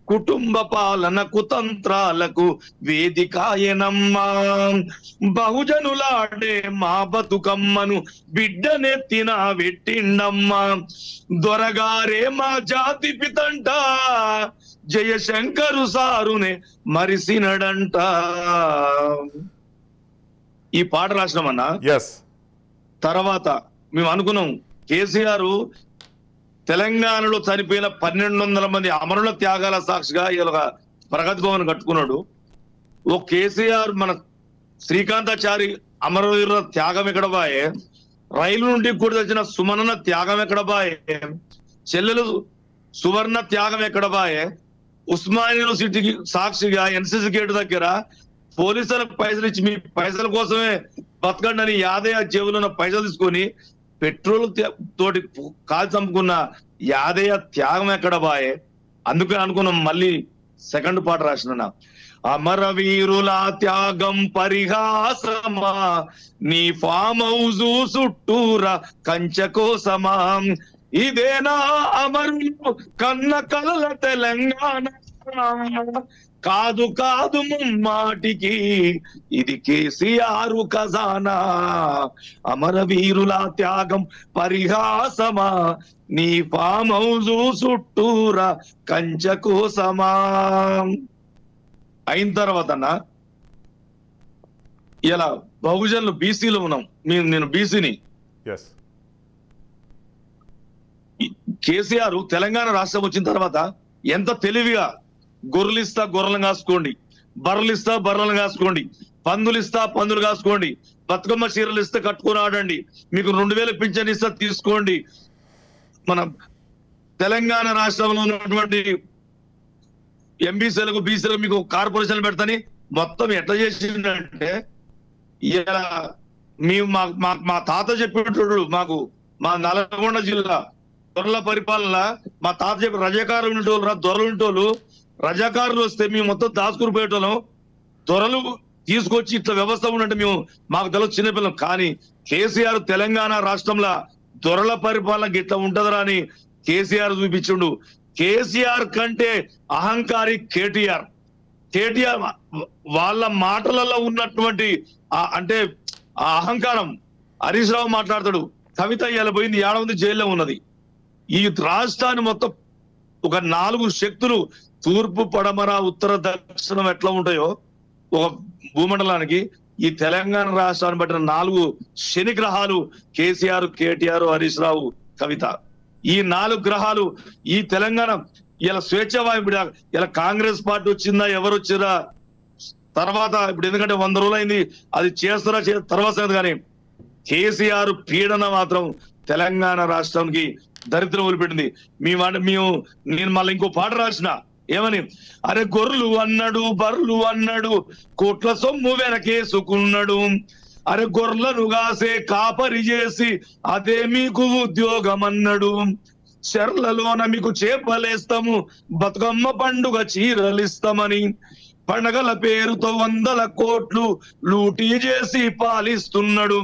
కుటుంబ పాలన కుతంత్రాలకు వేదికాయనమ్మా. బహుజనులాడే మా బతుకమ్మను బిడ్డనెత్తిన వెట్టిండమ్మా, దొరగారే మా జాతి పితంట, జయశంకరు సారునే మరిసినడంట. ఈ పాట రాసినామన్నా. తర్వాత మేము అనుకున్నాం, కేసీఆర్ తెలంగాణలో చనిపోయిన 1200 మంది అమరుల త్యాగాల సాక్షిగా ఇలా ప్రగతి భవన్ కట్టుకున్నాడు. ఓ కేసీఆర్ మన శ్రీకాంతాచారి అమరవీరుల త్యాగం ఎక్కడ బాయే, రైలు నుండి కూడా తెచ్చిన సుమనన్న త్యాగం ఎక్కడ బాయే, చెల్లెలు సువర్ణ త్యాగం ఎక్కడ బాయే, ఉస్మానియా యూనివర్సిటీకి సాక్షిగా ఎన్సీసీ గేట్ దగ్గర పోలీసులకు పైసలు ఇచ్చి మీ పైసల కోసమే బతకండి అని యాదయ్య జేబులో ఉన్న పైసలు తీసుకొని పెట్రోల్ తోటి కాల్చి చంపుకున్న యాదయ్య త్యాగం ఎక్కడ బాయే. అందుకే అనుకున్నాం మళ్ళీ సెకండ్ పాట రాసిన, అమరవీరుల త్యాగం పరిహాసమా, నీ ఫామ్ హౌస్ చుట్టూరా కంచె కోసమా, ఇదేనా అమరులు కన్న కలల తెలంగాణ, కాదు కాదు ముమ్మాటికి ఇది కేసీఆర్ ఖజానా. అమరవీరుల త్యాగం పరిహాసమా, నీ ఫామ్ హౌస్ చుట్టూరా కంచె కోసమా. అయిన తర్వాత ఇలా బహుజనులు బీసీలో ఉన్నాం, నేను బీసీని. కేసీఆర్ తెలంగాణ రాష్ట్రం వచ్చిన తర్వాత ఎంత తెలివిగా గొర్రెలిస్తా గొర్రెలను కాసుకోండి, బర్రెలిస్తా బర్రెలను కాసుకోండి, పందులిస్తా పందులు కాసుకోండి, బతుకమ్మ చీరలు ఇస్తే కట్టుకొని ఆడండి, మీకు 2000 పింఛన్ ఇస్తా తీసుకోండి, మన తెలంగాణ రాష్ట్రంలో ఉన్నటువంటి ఎంబీసీలకు బీసీలకు మీకు కార్పొరేషన్ పెడతాని మొత్తం ఎట్లా చేసిందంటే, ఇలా మేము మా తాత చెప్పేటోడు మాకు, మా నల్గొండ జిల్లా దొరల పరిపాలన మా తాత చెప్పి రజాకారులు ఉండేటోళ్ళు, దొరలు ఉండేటోళ్ళు, రజాకారులు వస్తే మేము మొత్తం దాచుకుని పోయేటోళ్ళం, దొరలు తీసుకొచ్చి ఇట్లా వ్యవస్థ ఉన్నట్టు మేము మాకు తెలియదు చిన్నపిల్లం. కానీ కేసీఆర్ తెలంగాణ రాష్ట్రంలో దొరల పరిపాలన ఇట్లా ఉంటదరా అని కేసీఆర్ చూపించుండు. కేసీఆర్ కంటే అహంకారి కేటీఆర్. కేటీఆర్ వాళ్ళ మాటలలో ఉన్నటువంటి అంటే ఆ అహంకారం హరీష్ రావు మాట్లాడతాడు, కవిత ఇలా పోయింది, 7 మంది జైల్లో ఉన్నది. ఈ రాష్ట్రాన్ని మొత్తం ఒక 4 శక్తులు తూర్పు పడమర ఉత్తర దక్షిణం ఎట్లా ఉంటాయో ఒక భూమండలానికి ఈ తెలంగాణ రాష్ట్రాన్ని బట్టిన 4 శని గ్రహాలు కేసీఆర్, కేటీఆర్, హరీష్ రావు, కవిత. ఈ 4 గ్రహాలు ఈ తెలంగాణ ఇలా స్వేచ్ఛావాయు. ఇలా కాంగ్రెస్ పార్టీ వచ్చిందా, ఎవరు వచ్చిరా తర్వాత, ఇప్పుడు ఎందుకంటే 100 రోజులు అయింది, అది చేస్తారా తర్వాత. కానీ కేసీఆర్ పీడన మాత్రం తెలంగాణ రాష్ట్రానికి దరిద్రం వదిలిపెట్టింది. నేను మళ్ళీ ఇంకో పాట రాసిన, ఏమని, అరే గొర్రెలు అన్నాడు, బర్రెలు అన్నాడు, కోట్ల సొమ్ము వెనకేసుకున్నాడు, అరే గొర్రెలను కాసే కాపరి చేసి అదే మీకు ఉద్యోగం అన్నాడు, చెర్లలోన మీకు చేపలేస్తాము, బతుకమ్మ పండుగ చీరలిస్తామని, పండగల పేరుతో 100 కోట్లు లూటీ చేసి పాలిస్తున్నాడు,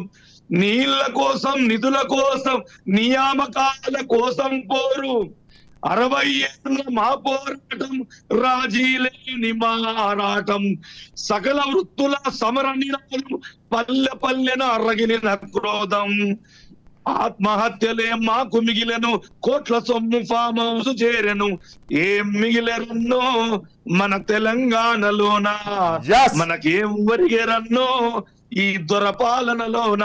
నీళ్ల కోసం నిధుల కోసం నియామకాల కోసం పోరు, 60 ఏళ్ళ మా పోరాటం రాజీ లేని మారాటం, సకల వృత్తుల సమర నిరాటం, పల్లె పల్లెన అరగిన క్రోధం, ఆత్మహత్యలే మాకు మిగిలను, కోట్ల సొమ్ము ఫామ్ హౌస్ చేరెను, ఏం మిగిలెరన్నో మన తెలంగాణలోన, Yes. మనకేం వరిగెరన్నో ఈ దొరపాలనలోన.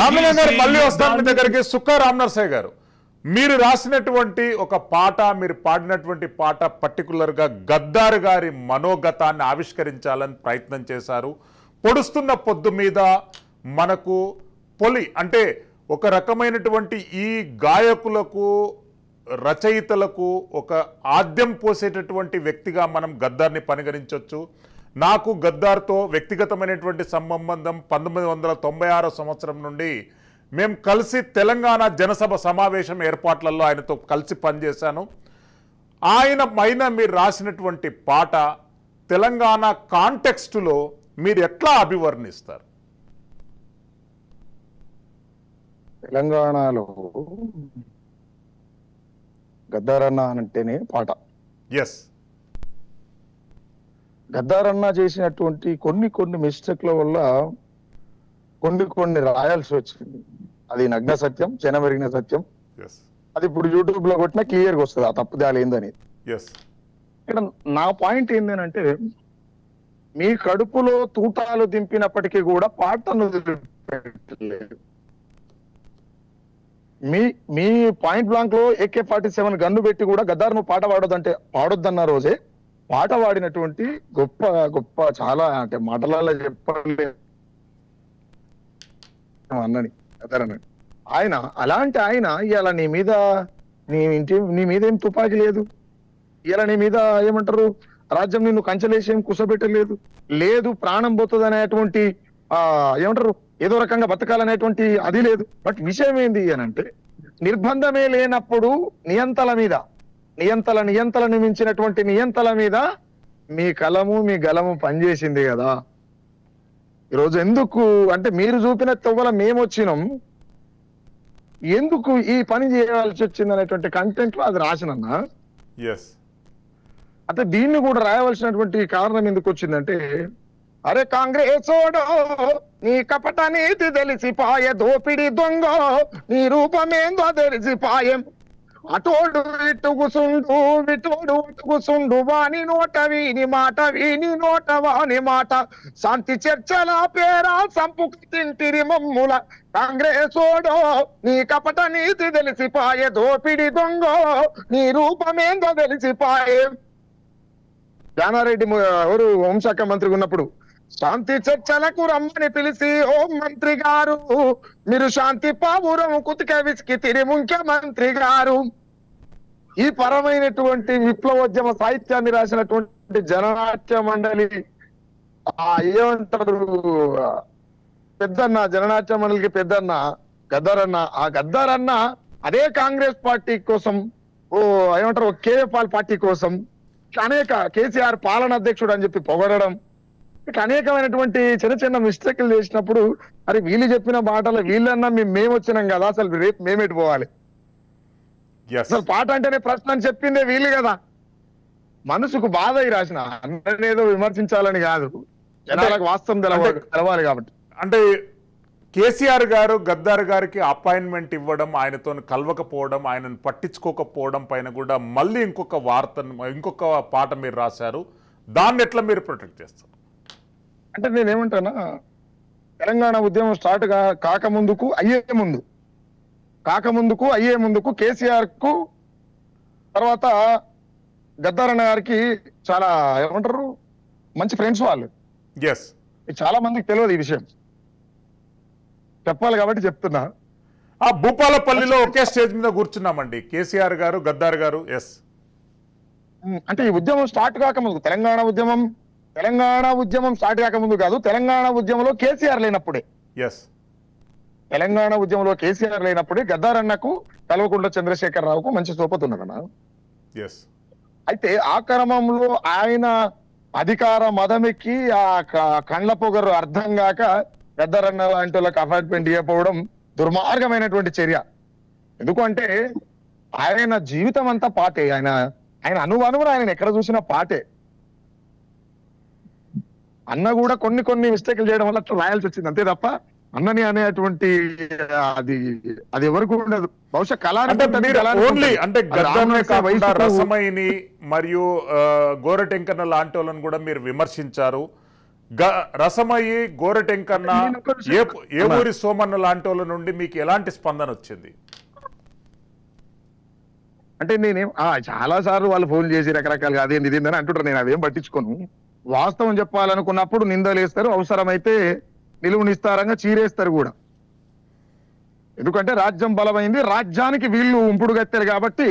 రామలింగం గారు మళ్ళీ వస్తాను మీ దగ్గరికి. సుక్క రామనరసయ్య గారు, మీరు రాసినటువంటి ఒక పాట, మీరు పాడినటువంటి పాట పర్టికులర్గా గద్దార్ గారి మనోగతాన్ని ఆవిష్కరించాలని ప్రయత్నం చేశారు. పొడుస్తున్న పొద్దు మీద మనకు పొలి అంటే ఒక రకమైనటువంటి ఈ గాయకులకు రచయితలకు ఒక ఆద్యం పోసేటటువంటి వ్యక్తిగా మనం గద్దార్ని పరిగణించవచ్చు. నాకు గద్దార్తో వ్యక్తిగతమైనటువంటి సంబంధం 1996 సంవత్సరం నుండి మేము కలిసి తెలంగాణ జనసభ సమావేశం ఏర్పాట్లలో ఆయనతో కలిసి పనిచేశాను. ఆయన పైన మీరు రాసినటువంటి పాట తెలంగాణ కాంటెక్స్టులో మీరు ఎట్లా అభివర్ణిస్తారు? తెలంగాణలో గద్దారన్న అంటేనే పాట. ఎస్, గద్దారన్న చేసినటువంటి కొన్ని మిస్టేక్ల వల్ల కొన్ని రాయాల్సి వచ్చింది. అది నగ్న సత్యం, చెనమెరిగిన సత్యం. ఎస్, అది ఇప్పుడు యూట్యూబ్ లో కొట్టినా క్లియర్గా వస్తుంది ఆ తప్పుదాలు ఏందని. ఎస్. ఇక్కడ నా పాయింట్ ఏంటంటే, మీ కడుపులో తూటాలు దింపినప్పటికీ కూడా పాటను వదిలిపెట్టలేదు. మీ పాయింట్ బ్లాంక్ లో AK-47 గన్ను పెట్టి కూడా గద్దార్ నువ్వు పాట పాడొద్దన్న రోజే పాట పాడినటువంటి గొప్ప గొప్ప చాలా అంటే మాటలలో చెప్పలేదు అన్నని గద్దార్ అన్నని. అలాంటి ఆయన ఇవాళ నీ మీద ఏం తుపాకీ లేదు, ఇవాళ నీ మీద ఏమంటారు రాజ్యం నిన్ను కంచెలేసి ఏం కుసబెట్టలేదు, ప్రాణం పోతుంది అనేటువంటి ఏమంటారు ఏదో రకంగా బతకాలనేటువంటి అది లేదు. బట్ విషయం ఏంది అని అంటే, నిర్బంధమే లేనప్పుడు నియంతలను మించినటువంటి నియంతల మీద మీ కలము మీ గలము పనిచేసింది కదా. ఈరోజు ఎందుకు అంటే మీరు చూపిన తొవ్వల మేము వచ్చినాం, ఎందుకు ఈ పని చేయాల్సి వచ్చింది అనేటువంటి కంటెంట్ లో అది రాసినన్నా. అంటే దీన్ని కూడా రాయవలసినటువంటి కారణం ఎందుకు వచ్చిందంటే, అరే కాంగ్రెసోడో నీ కపట నీతి తెలిసిపాయే, దోపిడి దొంగ నీ రూపమేందో తెలిసిపాయం, అటోడు ఇటుగుసుండు విటోడు అటుగుసుండు, వాని నోట వీని నోట వాని మాట, శాంతి చర్చల పేరా సంపుకు తింటిరి మమ్ముల, కాంగ్రెసోడో నీ కపట నీతి తెలిసిపాయే, దోపిడి దొంగ నీ రూపమేందో తెలిసిపాయే. జానారెడ్డి ఎవరు హోంశాఖ మంత్రి ఉన్నప్పుడు శాంతి చర్చలకు రమ్మని పిలిచి, హోం మంత్రి గారు మీరు శాంతి పావురం కుతిక విసికి తిరి ముఖ్యమంత్రి గారు. ఈ పరమైనటువంటి విప్లవోద్యమ సాహిత్యాన్ని రాసినటువంటి జననాట్య మండలి ఏమంటారు పెద్దన్న, జననాట్య మండలికి పెద్దన్న గద్దారన్న. ఆ గద్దారన్న అదే కాంగ్రెస్ పార్టీ కోసం ఏమంటారు కేఏపాల్ పార్టీ కోసం అనేక కేసీఆర్ పాలన అధ్యక్షుడు అని చెప్పి పొగడడం, ఇట్లా అనేకమైనటువంటి చిన్న మిస్టేక్లు చేసినప్పుడు, అరే వీళ్ళు చెప్పిన మాటలు వీళ్ళన్నా మేము వచ్చినాం కదా, అసలు రేపు మేమేటి పోవాలి, అసలు పాట అంటేనే ప్రశ్న అని చెప్పిందే వీళ్ళు కదా. మనసుకు బాధ అయి రాసిన, అన్నేదో విమర్శించాలని కాదు, జనాలకు వాస్తవం తెలవాలి కాబట్టి. అంటే కేసీఆర్ గారు గద్దార్ గారికి అపాయింట్మెంట్ ఇవ్వడం, ఆయనతో కలవకపోవడం, ఆయనను పట్టించుకోకపోవడం పైన కూడా మళ్ళీ ఇంకొక పాట మీరు రాశారు. దాన్ని ఎట్లా మీరు ప్రొటెక్ట్ చేస్తారు? అంటే నేనేమంటానా, తెలంగాణ ఉద్యమం స్టార్ట్ కాకముందుకు అయ్యే ముందుకు కేసీఆర్ కు తర్వాత గద్దారన్న గారికి చాలా ఏమంటారు మంచి ఫ్రెండ్స్ వాళ్ళు. చాలా మందికి తెలియదు ఈ విషయం, చెప్పాలి కాబట్టి చెప్తున్నా. భూపాలపల్లిలో ఒకే స్టేజ్ మీద కూర్చున్నామండి కేసీఆర్ గారు గద్దార్ గారు. అంటే ఈ ఉద్యమం స్టార్ట్ కాకముందు, తెలంగాణ ఉద్యమం స్టార్ట్ కాకముందు కాదు, తెలంగాణ ఉద్యమంలో కేసీఆర్ లేనప్పుడే, తెలంగాణ ఉద్యమంలో కేసీఆర్ లేనప్పుడే గద్దారన్నకు కల్వకుంట్ల చంద్రశేఖరరావుకు మంచి సోపతి ఉన్నదన్న. అయితే ఆ క్రమంలో ఆయన అధికార మదమెక్కి ఆ కండ్ల పొగరు అర్థం కాక గద్దారన్న లాంటి వాళ్ళకి అపాయింట్మెంట్ ఇవ్వకపోవడం దుర్మార్గమైనటువంటి చర్య. ఎందుకంటే ఆయన జీవితం అంతా పాటే, ఆయన అనువనువున ఆయన ఎక్కడ చూసినా పాటే. అన్న కూడా కొన్ని మిస్టేక్లు చేయడం వల్ల అట్లా రాయాల్సి వచ్చింది అంతే తప్ప అన్నని అనేటువంటి అది అది ఎవరికి ఉండదు. బహుశా అంటే మీరు ఓన్లీ అంటే గద్దర్నే కాకుండా రసమయిని మరియు గోరటెంకన్న లాంటి వాళ్ళని కూడా మీరు విమర్శించారు. రసమయ్యి గోరటెంకన్న ఏ ఊరి సోమన్న లాంటి వాళ్ళ నుండి మీకు ఎలాంటి స్పందన వచ్చింది? అంటే నేనేం చాలా సార్లు వాళ్ళు ఫోన్ చేసి రకరకాలుగా అదేంది ఇదేందని అంటుంటారు. నేను అదేం పట్టించుకోను. వాస్తవం చెప్పాలనుకున్నప్పుడు నిందలేస్తారు, అవసరమైతే నిలువునిస్తారంగా చీరేస్తారు కూడా. ఎందుకంటే రాజ్యం బలమైంది, రాజ్యానికి వీళ్ళు ఉంపుడు గత్తెరు కాబట్టి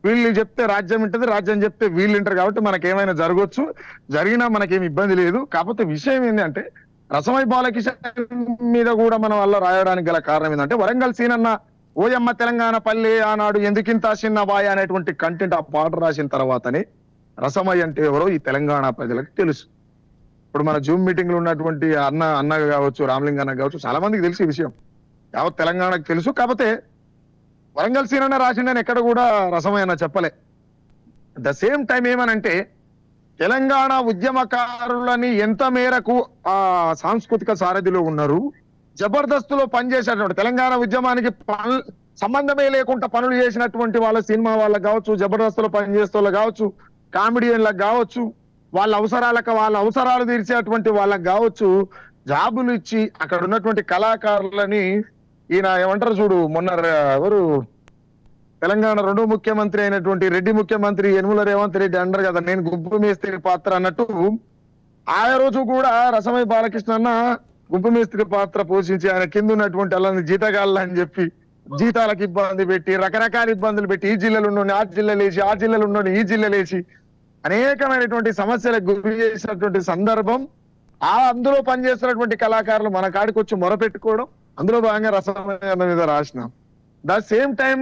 వీళ్ళు చెప్తే రాజ్యం వింటది, రాజ్యం చెప్తే వీళ్ళు వింటారు కాబట్టి మనకేమైనా జరగవచ్చు, జరిగినా మనకేమి ఇబ్బంది లేదు. కాకపోతే విషయం ఏంటంటే రసమై బాలకిషన్ మీద కూడా మనం వల్ల రాయడానికి గల కారణం ఏంటంటే వరంగల్ సీనన్న ఓయమ్మ తెలంగాణ పల్లె ఆనాడు ఎందుకింత చిన్న బాయ్ అనేటువంటి కంటెంట్ ఆ పాట రాసిన తర్వాతనే రసమయ్య అంటే ఎవరో ఈ తెలంగాణ ప్రజలకు తెలుసు. ఇప్పుడు మన జూమ్ మీటింగ్ లో ఉన్నటువంటి అన్న కావచ్చు, రామలింగ అన్న కావచ్చు, చాలా మందికి తెలిసి ఈ విషయం యావత్ తెలంగాణకు తెలుసు. కాకపోతే వరంగల్ సీనన్న రాసిండని ఎక్కడ కూడా రసమయ్య అన్న చెప్పలే. ద సేమ్ టైం ఏమనంటే తెలంగాణ ఉద్యమకారులని ఎంత మేరకు ఆ సాంస్కృతిక సారథిలో ఉన్నారు, జబర్దస్తులో పనిచేసేటువంటి తెలంగాణ ఉద్యమానికి సంబంధమే లేకుండా పనులు చేసినటువంటి వాళ్ళ సినిమా వాళ్ళకి కావచ్చు, జబర్దస్తులో పనిచేసే వాళ్ళకి కావచ్చు, కామెడియన్లకు కావచ్చు, వాళ్ళ అవసరాలు తీర్చేటువంటి వాళ్ళకి కావచ్చు, జాబులు ఇచ్చి అక్కడ ఉన్నటువంటి కళాకారులని ఈయన ఏమంటారు చూడు, మొన్న ఎవరు తెలంగాణ రెండో ముఖ్యమంత్రి అయినటువంటి రెడ్డి ముఖ్యమంత్రి యనమల రేవంత్ రెడ్డి అంటారు కదా, నేను గుంపు మేస్త్రి పాత్ర అన్నట్టు ఆ రోజు కూడా రసమై బాలకృష్ణ అన్న గుంపు మేస్త్రి పాత్ర పోషించి ఆయన కింద ఉన్నటువంటి వాళ్ళని జీతగాళ్ళ అని చెప్పి జీతాలకు ఇబ్బంది పెట్టి రకరకాల ఇబ్బందులు పెట్టి ఈ జిల్లాలో ఉన్నోని ఆ జిల్లాలేసి, ఆ జిల్లాలో ఉన్నోని ఈ జిల్లాలేసి అనేకమైనటువంటి సమస్యలకు గురి చేసినటువంటి సందర్భం. అందులో పనిచేస్తున్నటువంటి కళాకారులు మన కాడికి వచ్చి మొరపెట్టుకోవడం, అందులో భాగంగా రసమయ్య మీద రాసినాం. ద సేమ్ టైం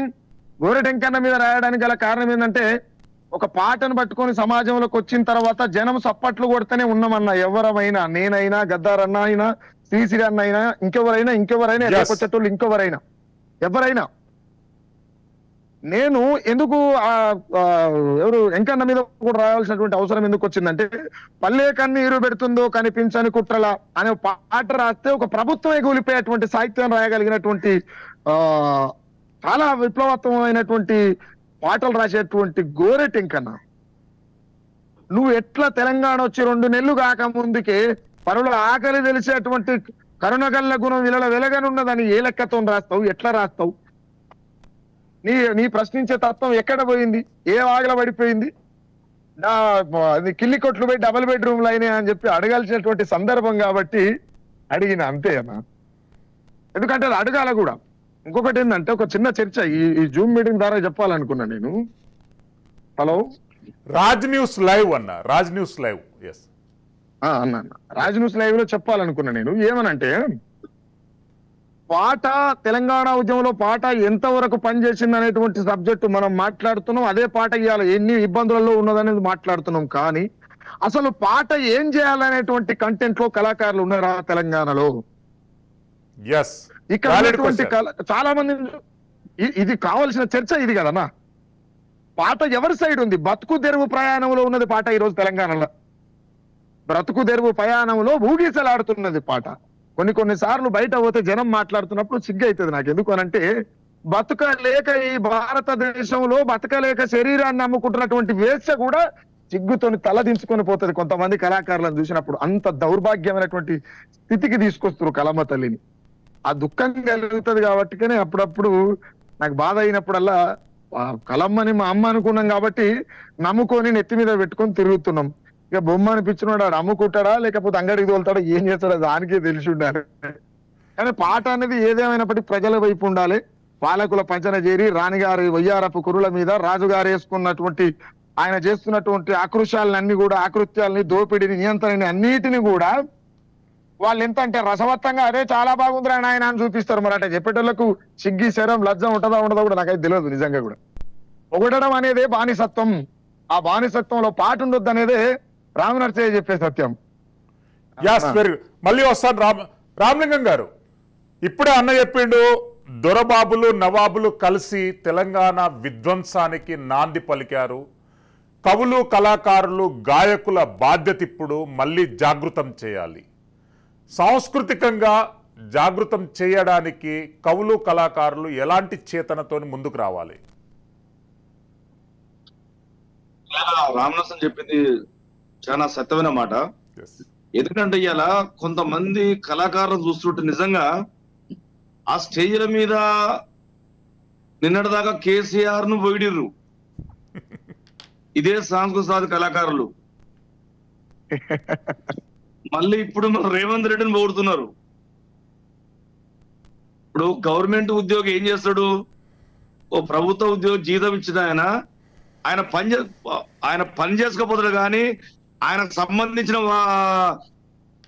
గోరటెంకన్న మీద రాయడానికి గల కారణం ఏంటంటే ఒక పాటను పట్టుకొని సమాజంలోకి వచ్చిన తర్వాత జనం సప్పట్లు కొడుతూనే ఉన్నామన్నా. ఎవరమైనా, నేనైనా, గద్దారన్న అయినా, శ్రీశ్రీ అన్న అయినా, ఇంకెవరైనా ఎలాకొచ్చేటోళ్ళు ఇంకెవరైనా ఎవరైనా, నేను ఎందుకు ఎవరు వెంకన్న మీద కూడా రాయాల్సినటువంటి అవసరం ఎందుకు వచ్చిందంటే పల్లె కన్నీరు పెడుతుందో కనిపించని కుట్రల అనే పాట రాస్తే ఒక ప్రభుత్వమే కూలిపోయేటువంటి సాహిత్యం రాయగలిగినటువంటి చాలా విప్లవాత్మకమైనటువంటి పాటలు రాసేటువంటి గోరెటెంకన్న, నువ్వు ఎట్లా తెలంగాణ వచ్చి 2 నెలలు కాక ముందుకే పనుల ఆకలి తెలిసేటువంటి కరుణగల్ల గుణం విలల వెలగనున్నదని ఏ లెక్కతో రాస్తావు, ఎట్లా రాస్తావు? నీ ప్రశ్నించే తత్వం ఎక్కడ పోయింది, ఏ వాగల పడిపోయింది? కిల్లి కొట్లు పోయి డబుల్ బెడ్రూమ్లు అయినాయి అని చెప్పి అడగాల్సినటువంటి సందర్భం కాబట్టి అడిగిన, అంతే అన్న. ఎందుకంటే అది అడగాల కూడా. ఇంకొకటి ఏంటంటే ఒక చిన్న చర్చ ఈ జూమ్ మీటింగ్ ద్వారా చెప్పాలనుకున్నా నేను. హలో, రాజ్ న్యూస్ లైవ్ అన్న, రాజ్ న్యూస్ లైవ్ అన్న రాజ్ న్యూస్ లైవ్ లో చెప్పాలనుకున్నా నేను. ఏమనంటే పాట తెలంగాణ ఉద్యమంలో పాట ఎంతవరకు పనిచేసింది అనేటువంటి సబ్జెక్టు మనం మాట్లాడుతున్నాం. అదే పాట ఇవ్వాలి ఎన్ని ఇబ్బందులలో ఉన్నదనేది మాట్లాడుతున్నాం. కానీ అసలు పాట ఏం చేయాలనేటువంటి కంటెంట్ లో కళాకారులు ఉన్నారా తెలంగాణలో? ఇక్కడ చాలా మంది, ఇది కావాల్సిన చర్చ ఇది కదన్నా. పాట ఎవరి సైడ్ ఉంది? బతుకు తెరువు ప్రయాణంలో ఉన్నది పాట ఈరోజు తెలంగాణలో. బ్రతుకు తెరువు ప్రయాణంలో ఊగిసలాడుతున్నది పాట. కొన్ని సార్లు బయట పోతే జనం మాట్లాడుతున్నప్పుడు సిగ్గు అవుతుంది నాకు. ఎందుకు అనంటే బతకలేక ఈ భారతదేశంలో బతకలేక శరీరాన్ని అమ్ముకుంటున్నటువంటి వేశ్య కూడా సిగ్గుతోని తలదించుకొని పోతుంది కొంతమంది కళాకారులను చూసినప్పుడు. అంత దౌర్భాగ్యమైనటువంటి స్థితికి తీసుకొస్తారు కలమ్మ తల్లిని. ఆ దుఃఖం కలుగుతుంది కాబట్టికనే అప్పుడప్పుడు నాకు బాధ అయినప్పుడల్లా కలమ్మని మా అమ్మ అనుకున్నాం కాబట్టి నమ్ముకొని నెత్తి మీద పెట్టుకొని తిరుగుతున్నాం. ఇక బొమ్మ అనిపించినాడు ఆడు అమ్ముకుంటాడా లేకపోతే అంగడికి తోలుతాడా ఏం చేస్తాడో దానికే తెలిసి ఉండాలి. కానీ పాట అనేది ఏదేమైనప్పటికీ ప్రజల వైపు ఉండాలి. పాలకుల పంచన చేరి రాణిగారి వయ్యారపు కురుల మీద రాజుగారు వేసుకున్నటువంటి ఆయన చేస్తున్నటువంటి ఆకృత్యాలన్నీ కూడా, ఆకృత్యాలని, దోపిడిని, నియంత్రణని అన్నిటిని కూడా వాళ్ళు ఎంత అంటే రసవత్తంగా అదే చాలా బాగుంది ఆయన అని చూపిస్తారు. మరి అంటే చెప్పేటోళ్లకు సిగ్గి శరం లజ్జ ఉంటుందా కూడా నాకైతే తెలియదు నిజంగా కూడా. పొగడడం అనేదే బానిసత్వం. ఆ బానిసత్వంలో పాట ఉండొద్దు అనేదే రామనర్సయ్య చెప్పే సత్యం. మళ్ళీ వస్తాను రామలింగం గారు. ఇప్పుడే అన్న చెప్పిండు, దొరబాబులు నవాబులు కలిసి తెలంగాణ విధ్వంసానికి నాంది పలికారు. కవులు, కళాకారులు, గాయకుల బాధ్యత ఇప్పుడు మళ్ళీ జాగృతం చేయాలి. సాంస్కృతికంగా జాగృతం చేయడానికి కవులు కళాకారులు ఎలాంటి చేతనతో ముందుకు రావాలి? రామదాస్ చెప్పింది చాలా సత్యమైన మాట. ఎందుకంటే ఇలా కొంతమంది కళాకారులు చూస్తుంటే నిజంగా ఆ స్టేజ్ల మీద నిన్నటిదాకా కేసీఆర్ ను పొగిడిర్రు, ఇదే సాంస్కృతిక కళాకారులు. మళ్ళీ ఇప్పుడు మన రేవంత్ రెడ్డిని పొగుడుతున్నారు. ఇప్పుడు గవర్నమెంట్ ఉద్యోగి ఏం చేస్తాడు? ఓ ప్రభుత్వ ఉద్యోగి జీతం ఇచ్చిన ఆయన పని చేసుకోపోతాడు, కానీ ఆయనకు సంబంధించిన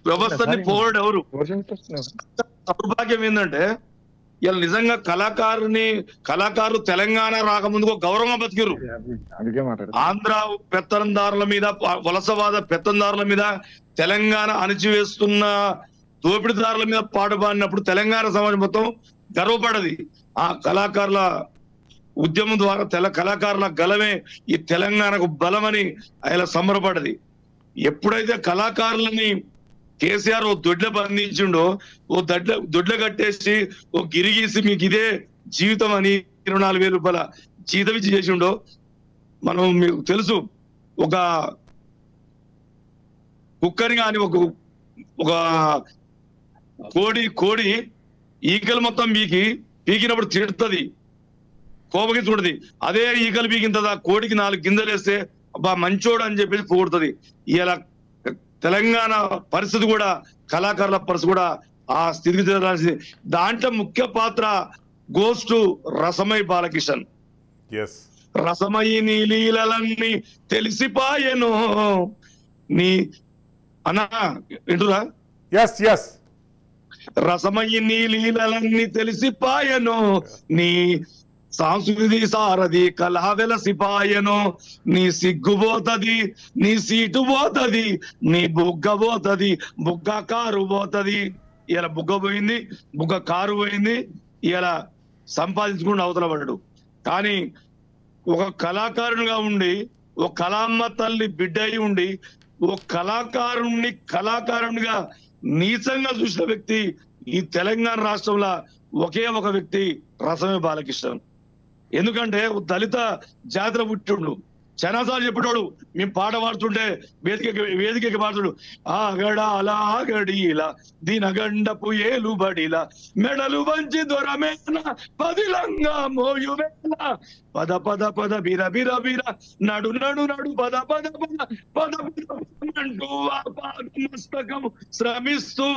వ్యవస్థని పోగొడు ఎవరు? దౌర్భాగ్యం ఏంటంటే ఇలా నిజంగా కళాకారులు తెలంగాణ రాకముందుకు గౌరవంగా బతికిరు. ఆంధ్ర పెత్తందారుల మీద, వలసవాద పెత్తందారుల మీద, తెలంగాణ అణిచివేస్తున్న దోపిడీదారుల మీద పాటుపడినప్పుడు తెలంగాణ సమాజం మొత్తం గర్వపడది. ఆ కళాకారుల ఉద్యమం ద్వారా కళాకారుల గలమే ఈ తెలంగాణకు బలమని ఆయన సంబరపడది. ఎప్పుడైతే కళాకారులని కేసీఆర్ ఓ దొడ్ల బంధించిండో, ఓ దొడ్ల కట్టేసి ఓ గిరిగీసి మీకు ఇదే జీవితం అని 24,000 రూపాయల జీతం ఇచ్చి చేసిండో, మనం మీకు తెలుసు, ఒక కుక్కని కానీ ఒక కోడి ఈకలు మొత్తం పీకినప్పుడు తిడుతుంది, కోపకి చూడది. అదే ఈకలు పీకిందా కోడికి 4 గింజలు వేస్తే అబ్బా మంచోడు అని చెప్పేసి పొగుడుతుంది. ఇలా తెలంగాణ పరిస్థితి కూడా, కళాకారుల పరిస్థితి కూడా ఆ స్థితికి చేరాల్సింది. దాంట్లో ముఖ్య పాత్ర గోస్ టు రసమై బాలకిషన్. రసమయి నీ లీలలన్నీ తెలిసిపాయెను నీ అన్నా వింటురా? రసమయి నీ లీలలన్నీ తెలిసిపాయెను నీ సాంస్కృతి సారథి కళా వెలసిపాయను. నీ సిగ్గు పోతది, నీ సీటు పోతది, నీ బుగ్గ పోతది, బుగ్గ కారు పోతది. ఇలా బుగ్గ పోయింది, బుగ్గ కారు పోయింది. ఇలా సంపాదించుకుంటూ అవతల పడ్డాడు. కానీ ఒక కళాకారునిగా ఉండి, ఒక కళామ్మ తల్లి బిడ్డ అయి ఉండి, ఒక కళాకారునిగా నీచంగా చూసిన వ్యక్తి ఈ తెలంగాణ రాష్ట్రంలో ఒకే ఒక వ్యక్తి, రసమే బాలకృష్ణ. ఎందుకంటే దళిత జాతర పుట్టిండు. చాలాసార్లు చెప్పేటోడు, మేము పాట పాడుతుంటే వేదికకి పాడుతుడు, ఆగడాలా గడీలా దినగండపు ఏలు బడిలా మెడలు వంచి దొరమేన పదిలంగా మోయువేళ పద పద పద బిర బిర బిర నడు నడు నడు పద పద పద పద అంటూ మస్తకం శ్రమిస్తూ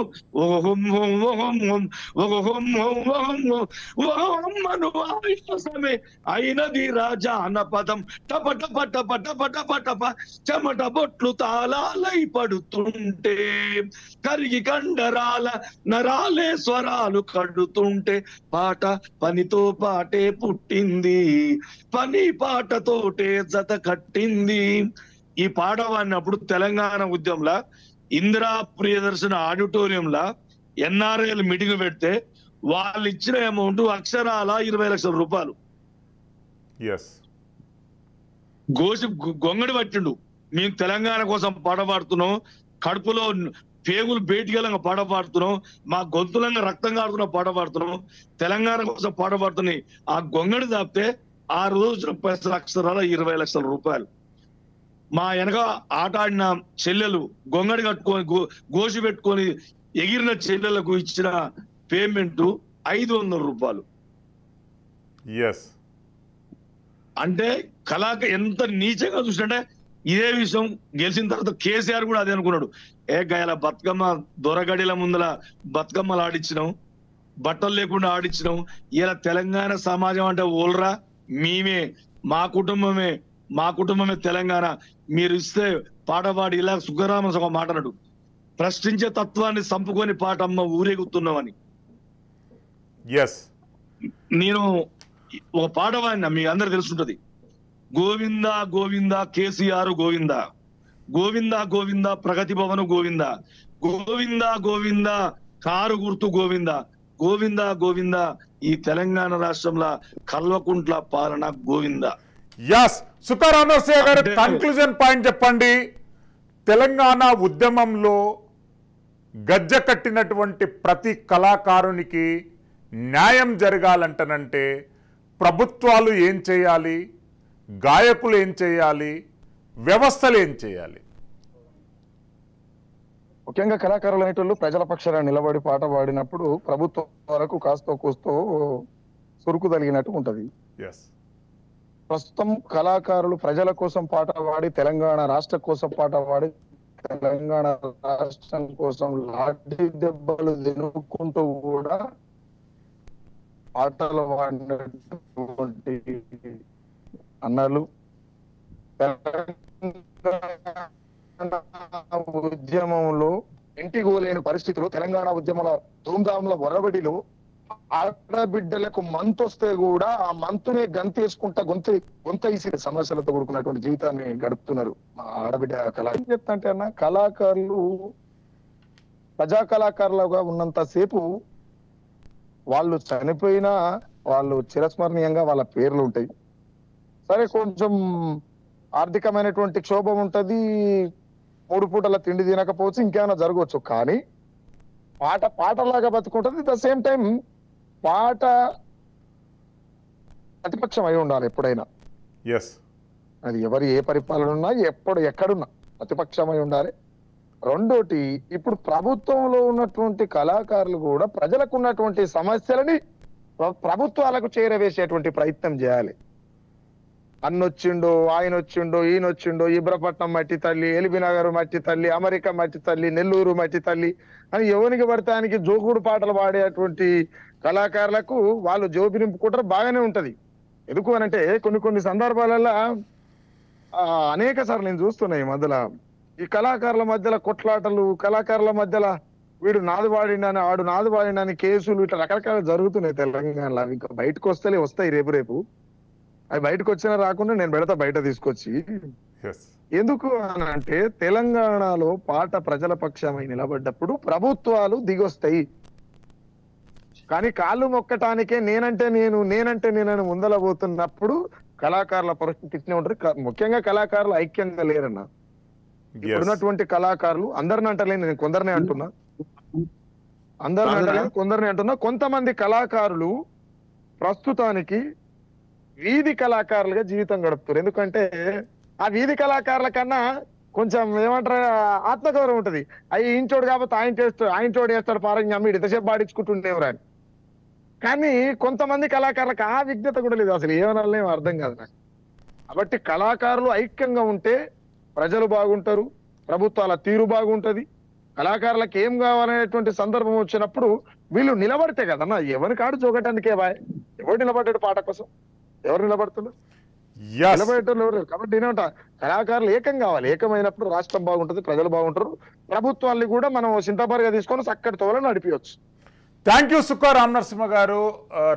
ఓహం ఓం ఓహం ఓం ఓహం ఓం ఓహం ఓహం అను ఆయాసమే అయినది రాజా అన్న పదం టప టప టప టప టప టప చెమట బొట్లు తాళాలై పడుతుంటే కరిగి కండరాల నరాలే స్వరాలు కడుతుంటే పాట పనితో పాటే పుట్టింది, పని పాటతోటే జత కట్టింది. ఈ పాట పాడినప్పుడు తెలంగాణ ఉద్యమంలో ఇందిరా ప్రియదర్శన ఆడిటోరియంలో ఎన్ఆర్ఐలు మీటింగ్ పెడితే వాళ్ళు ఇచ్చిన అమౌంట్ అక్షరాల 20 లక్షల రూపాయలు. గొంగడి పట్టిండు, మేము తెలంగాణ కోసం పాట పాడుతున్నాం, కడుపులో పేగులు బయటికి పాట పాడుతున్నాం, మా గొంతులంగా రక్తం కాడుతున్న పాట పాడుతున్నాం, తెలంగాణ కోసం పాట పాడుతున్నాయి. ఆ గొంగడి దాపితే ఆ రోజు అక్షరాల 20 లక్షల రూపాయలు. మా వెనక ఆట ఆడిన చెల్లెలు గొంగడి కట్టుకొని గోసి పెట్టుకొని ఎగిరిన చెల్లెలకు ఇచ్చిన పేమెంట్ 500 రూపాయలు. అంటే ఎంత నీచంగా చూసినట్టే. ఇదే విషయం గెలిచిన తర్వాత కేసీఆర్ కూడా అదే అనుకున్నాడు. గయల బతుకమ్మ దొరగడిల ముందల బతుకమ్మలు ఆడిచ్చినాం, బట్టలు లేకుండా ఆడిచ్చినాం. ఇలా తెలంగాణ సమాజం అంటే ఓల్రా మేమే, మా కుటుంబమే తెలంగాణ. మీరు ఇస్తే పాట పాడి ఇలా సుఖరామన్ ఒక మాట అన్నాడు, ప్రశ్నించే తత్వాన్ని సంపుకొని పాటమ్మ ఊరేగుతున్నామని. నేను ఒక పాట పాడినా, మీ అందరు తెలుసుంటది. గోవింద గోవింద కేసీఆర్ గోవింద, గోవింద గోవింద ప్రగతి భవన్ గోవింద, గోవింద గోవింద కారు గుర్తు గోవింద, గోవింద గోవింద ఈ తెలంగాణ రాష్ట్రంలో కల్వకుంట్ల పాలన గోవింద. సుఖరామనరసింహ గారు కన్క్లూజన్ పాయింట్ చెప్పండి. తెలంగాణ ఉద్యమంలో గజ్జ కట్టినటువంటి ప్రతి కళాకారునికి న్యాయం జరగాలంటనంటే ప్రభుత్వాలు ఏం చేయాలి, గాయకులు ఏం చేయాలి, వ్యవస్థలు ఏం చేయాలి? ముఖ్యంగా కళాకారులు అనేటోళ్ళు ప్రజల పక్షాన నిలబడి పాట పాడినప్పుడు ప్రభుత్వం వరకు కాస్తో కూస్తో సురుకు తగిలినట్టు ఉంటది. ప్రస్తుతం కళాకారులు ప్రజల కోసం పాట పాడి, తెలంగాణ రాష్ట్రం కోసం పాట పాడి, తెలంగాణ రాష్ట్రం కోసం లాఠీ దెబ్బలు తినుకుంటూ కూడా పాటలు పాడినటువంటి అన్నలు ఉద్యమంలో ఇంటికి పోలేని పరిస్థితులు, తెలంగాణ ఉద్యమాల ధూమ్ధాంల వరబడిలో ఆడబిడ్డలకు మంతొస్తే కూడా ఆ మంతునే గంతేసుకుంటా గొంతేసి సమస్యలతో కూడుకున్నటువంటి జీవితాన్ని గడుపుతున్నారు మా ఆడబిడ్డ కళ. ఏం చెప్తాంటే అన్న, కళాకారులు ప్రజా కళాకారులుగా ఉన్నంత సేపు వాళ్ళు చనిపోయినా వాళ్ళు చిరస్మరణీయంగా వాళ్ళ పేర్లు ఉంటాయి. సరే, కొంచెం ఆర్థికమైనటువంటి క్షోభం ఉంటది, 3 పూటల తిండి తినకపోవచ్చు, ఇంకేమైనా జరగవచ్చు, కానీ పాటలాగా బతుకుంటది. ద సేమ్ టైం పాట ప్రతిపక్షం అయి ఉండాలి ఎప్పుడైనా. అది ఎవరు ఏ పరిపాలన ఉన్నా, ఎక్కడున్నా ప్రతిపక్షమై ఉండాలి. రెండోటి, ఇప్పుడు ప్రభుత్వంలో ఉన్నటువంటి కళాకారులు కూడా ప్రజలకు ఉన్నటువంటి సమస్యలని ప్రభుత్వాలకు చేరవేసేటువంటి ప్రయత్నం చేయాలి. అన్నొచ్చిండు, ఆయన వచ్చిండు, ఈయన వచ్చిండు, ఇబ్రపట్నం మట్టి తల్లి, ఎల్బీనగర్ మట్టి తల్లి, అమెరికా మట్టి తల్లి, నెల్లూరు మట్టి తల్లి అని ఎవరికి పడతానికి జోకుడు పాటలు పాడేటువంటి కళాకారులకు వాళ్ళు జోబి నింపుకుంటారు, బాగానే ఉంటది. ఎందుకు అనంటే కొన్ని సందర్భాలలో అనేక సార్లు నేను చూస్తున్నాయి మధ్యలో ఈ కళాకారుల మధ్యలో కొట్లాటలు, కళాకారుల మధ్యలో వీడు నాదు పాడిండని, ఆడు నాదు పాడిండని కేసులు ఇట్లా రకరకాలు జరుగుతున్నాయి తెలంగాణలో. అవి ఇంకా బయటకు వస్తాయి రేపు అవి బయటకు వచ్చినా రాకుండా నేను పెడతా బయట తీసుకొచ్చి. ఎందుకు అని అంటే తెలంగాణలో పాట ప్రజల పక్షమై నిలబడ్డప్పుడు ప్రభుత్వాలు దిగొస్తాయి. కానీ కాళ్ళు మొక్కటానికే నేనంటే నేను ముందల పోతున్నప్పుడు కళాకారుల పరిస్థితి ఇట్నే ఉంటారు. ముఖ్యంగా కళాకారులు ఐక్యంగా లేరన్న. ఇప్పుడున్నటువంటి కళాకారులు అందరిని అంటలేను, నేను కొందరినే అంటున్నా, కొందరిని అంటున్నా. కొంతమంది కళాకారులు ప్రస్తుతానికి వీధి కళాకారులుగా జీవితం గడుపుతారు. ఎందుకంటే ఆ వీధి కళాకారుల కన్నా కొంచెం ఏమంటారు, ఆత్మగౌరవం ఉంటది. అవి ఇంచోడు కాబట్టి ఆయన చోడు వేస్తాడు పారంగా మీరు ఇంతసేపు పాడించుకుంటుండేవరా అని. కానీ కొంతమంది కళాకారులకు ఆ విజ్ఞత కూడా లేదు, అసలు ఏమనాలనే అర్థం కాదు నాకు. కాబట్టి కళాకారులు ఐక్యంగా ఉంటే ప్రజలు బాగుంటారు, ప్రభుత్వాల తీరు బాగుంటది. కళాకారులకు ఏం కావాలనేటువంటి సందర్భం వచ్చినప్పుడు వీళ్ళు నిలబడితే కదన్నా, ఎవరి కాడు చూగటానికే బాయ్. ఎవరు నిలబడ్డాడు పాట కోసం? ఎవరు నిలబడుతున్నారు? నిలబడేటోళ్ళు ఎవరు? కాబట్టి నేనంట కళాకారులు ఏకం కావాలి. ఏకమైనప్పుడు రాష్ట్రం బాగుంటది, ప్రజలు బాగుంటారు, ప్రభుత్వాన్ని కూడా మనం సింతపరిగా తీసుకొని చక్కటి తోవలో నడిపించవచ్చు. థ్యాంక్ యూ సుక్కా రామనరసింహ గారు,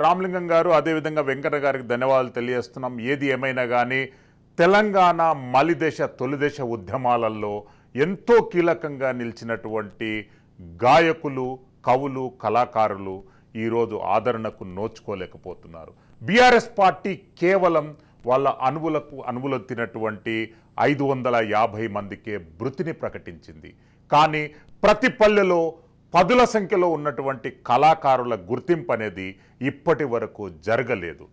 రామలింగం గారు, అదేవిధంగా వెంకట గారికి ధన్యవాదాలు తెలియజేస్తున్నాం. ఏది ఏమైనా కానీ తెలంగాణ మలిదశ తొలిదశ ఉద్యమాలలో ఎంతో కీలకంగా నిలిచినటువంటి గాయకులు, కవులు, కళాకారులు ఈరోజు ఆదరణకు నోచుకోలేకపోతున్నారు. బీఆర్ఎస్ పార్టీ కేవలం వాళ్ళ అనువులెత్తినటువంటి 550 మందికే భృతిని ప్రకటించింది. కానీ ప్రతి పల్లెలో పదుల సంఖ్యలో ఉన్నటువంటి కళాకారుల గుర్తింపు అనేది ఇప్పటి వరకు జరగలేదు.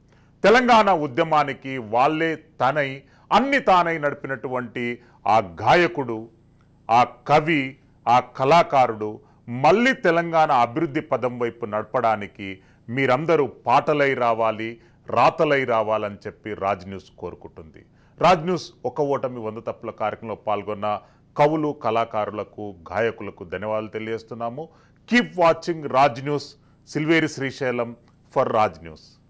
తెలంగాణ ఉద్యమానికి వాళ్ళే అన్ని తానై నడిపినటువంటి ఆ గాయకుడు, ఆ కవి, ఆ కళాకారుడు మళ్ళీ తెలంగాణ అభివృద్ధి పదం వైపు నడపడానికి మీరందరూ పాటలై రావాలి, రాతలై రావాలని చెప్పి రాజ్ న్యూస్ కోరుకుంటుంది. రాజ్ న్యూస్ ఒక ఓటమి 100 తప్పుల కార్యక్రమంలో పాల్గొన్న కవులు, కళాకారులకు, గాయకులకు ధన్యవాదాలు తెలియజేస్తున్నాము. Keep watching Raj news. Silveri Srisailam for Raj news.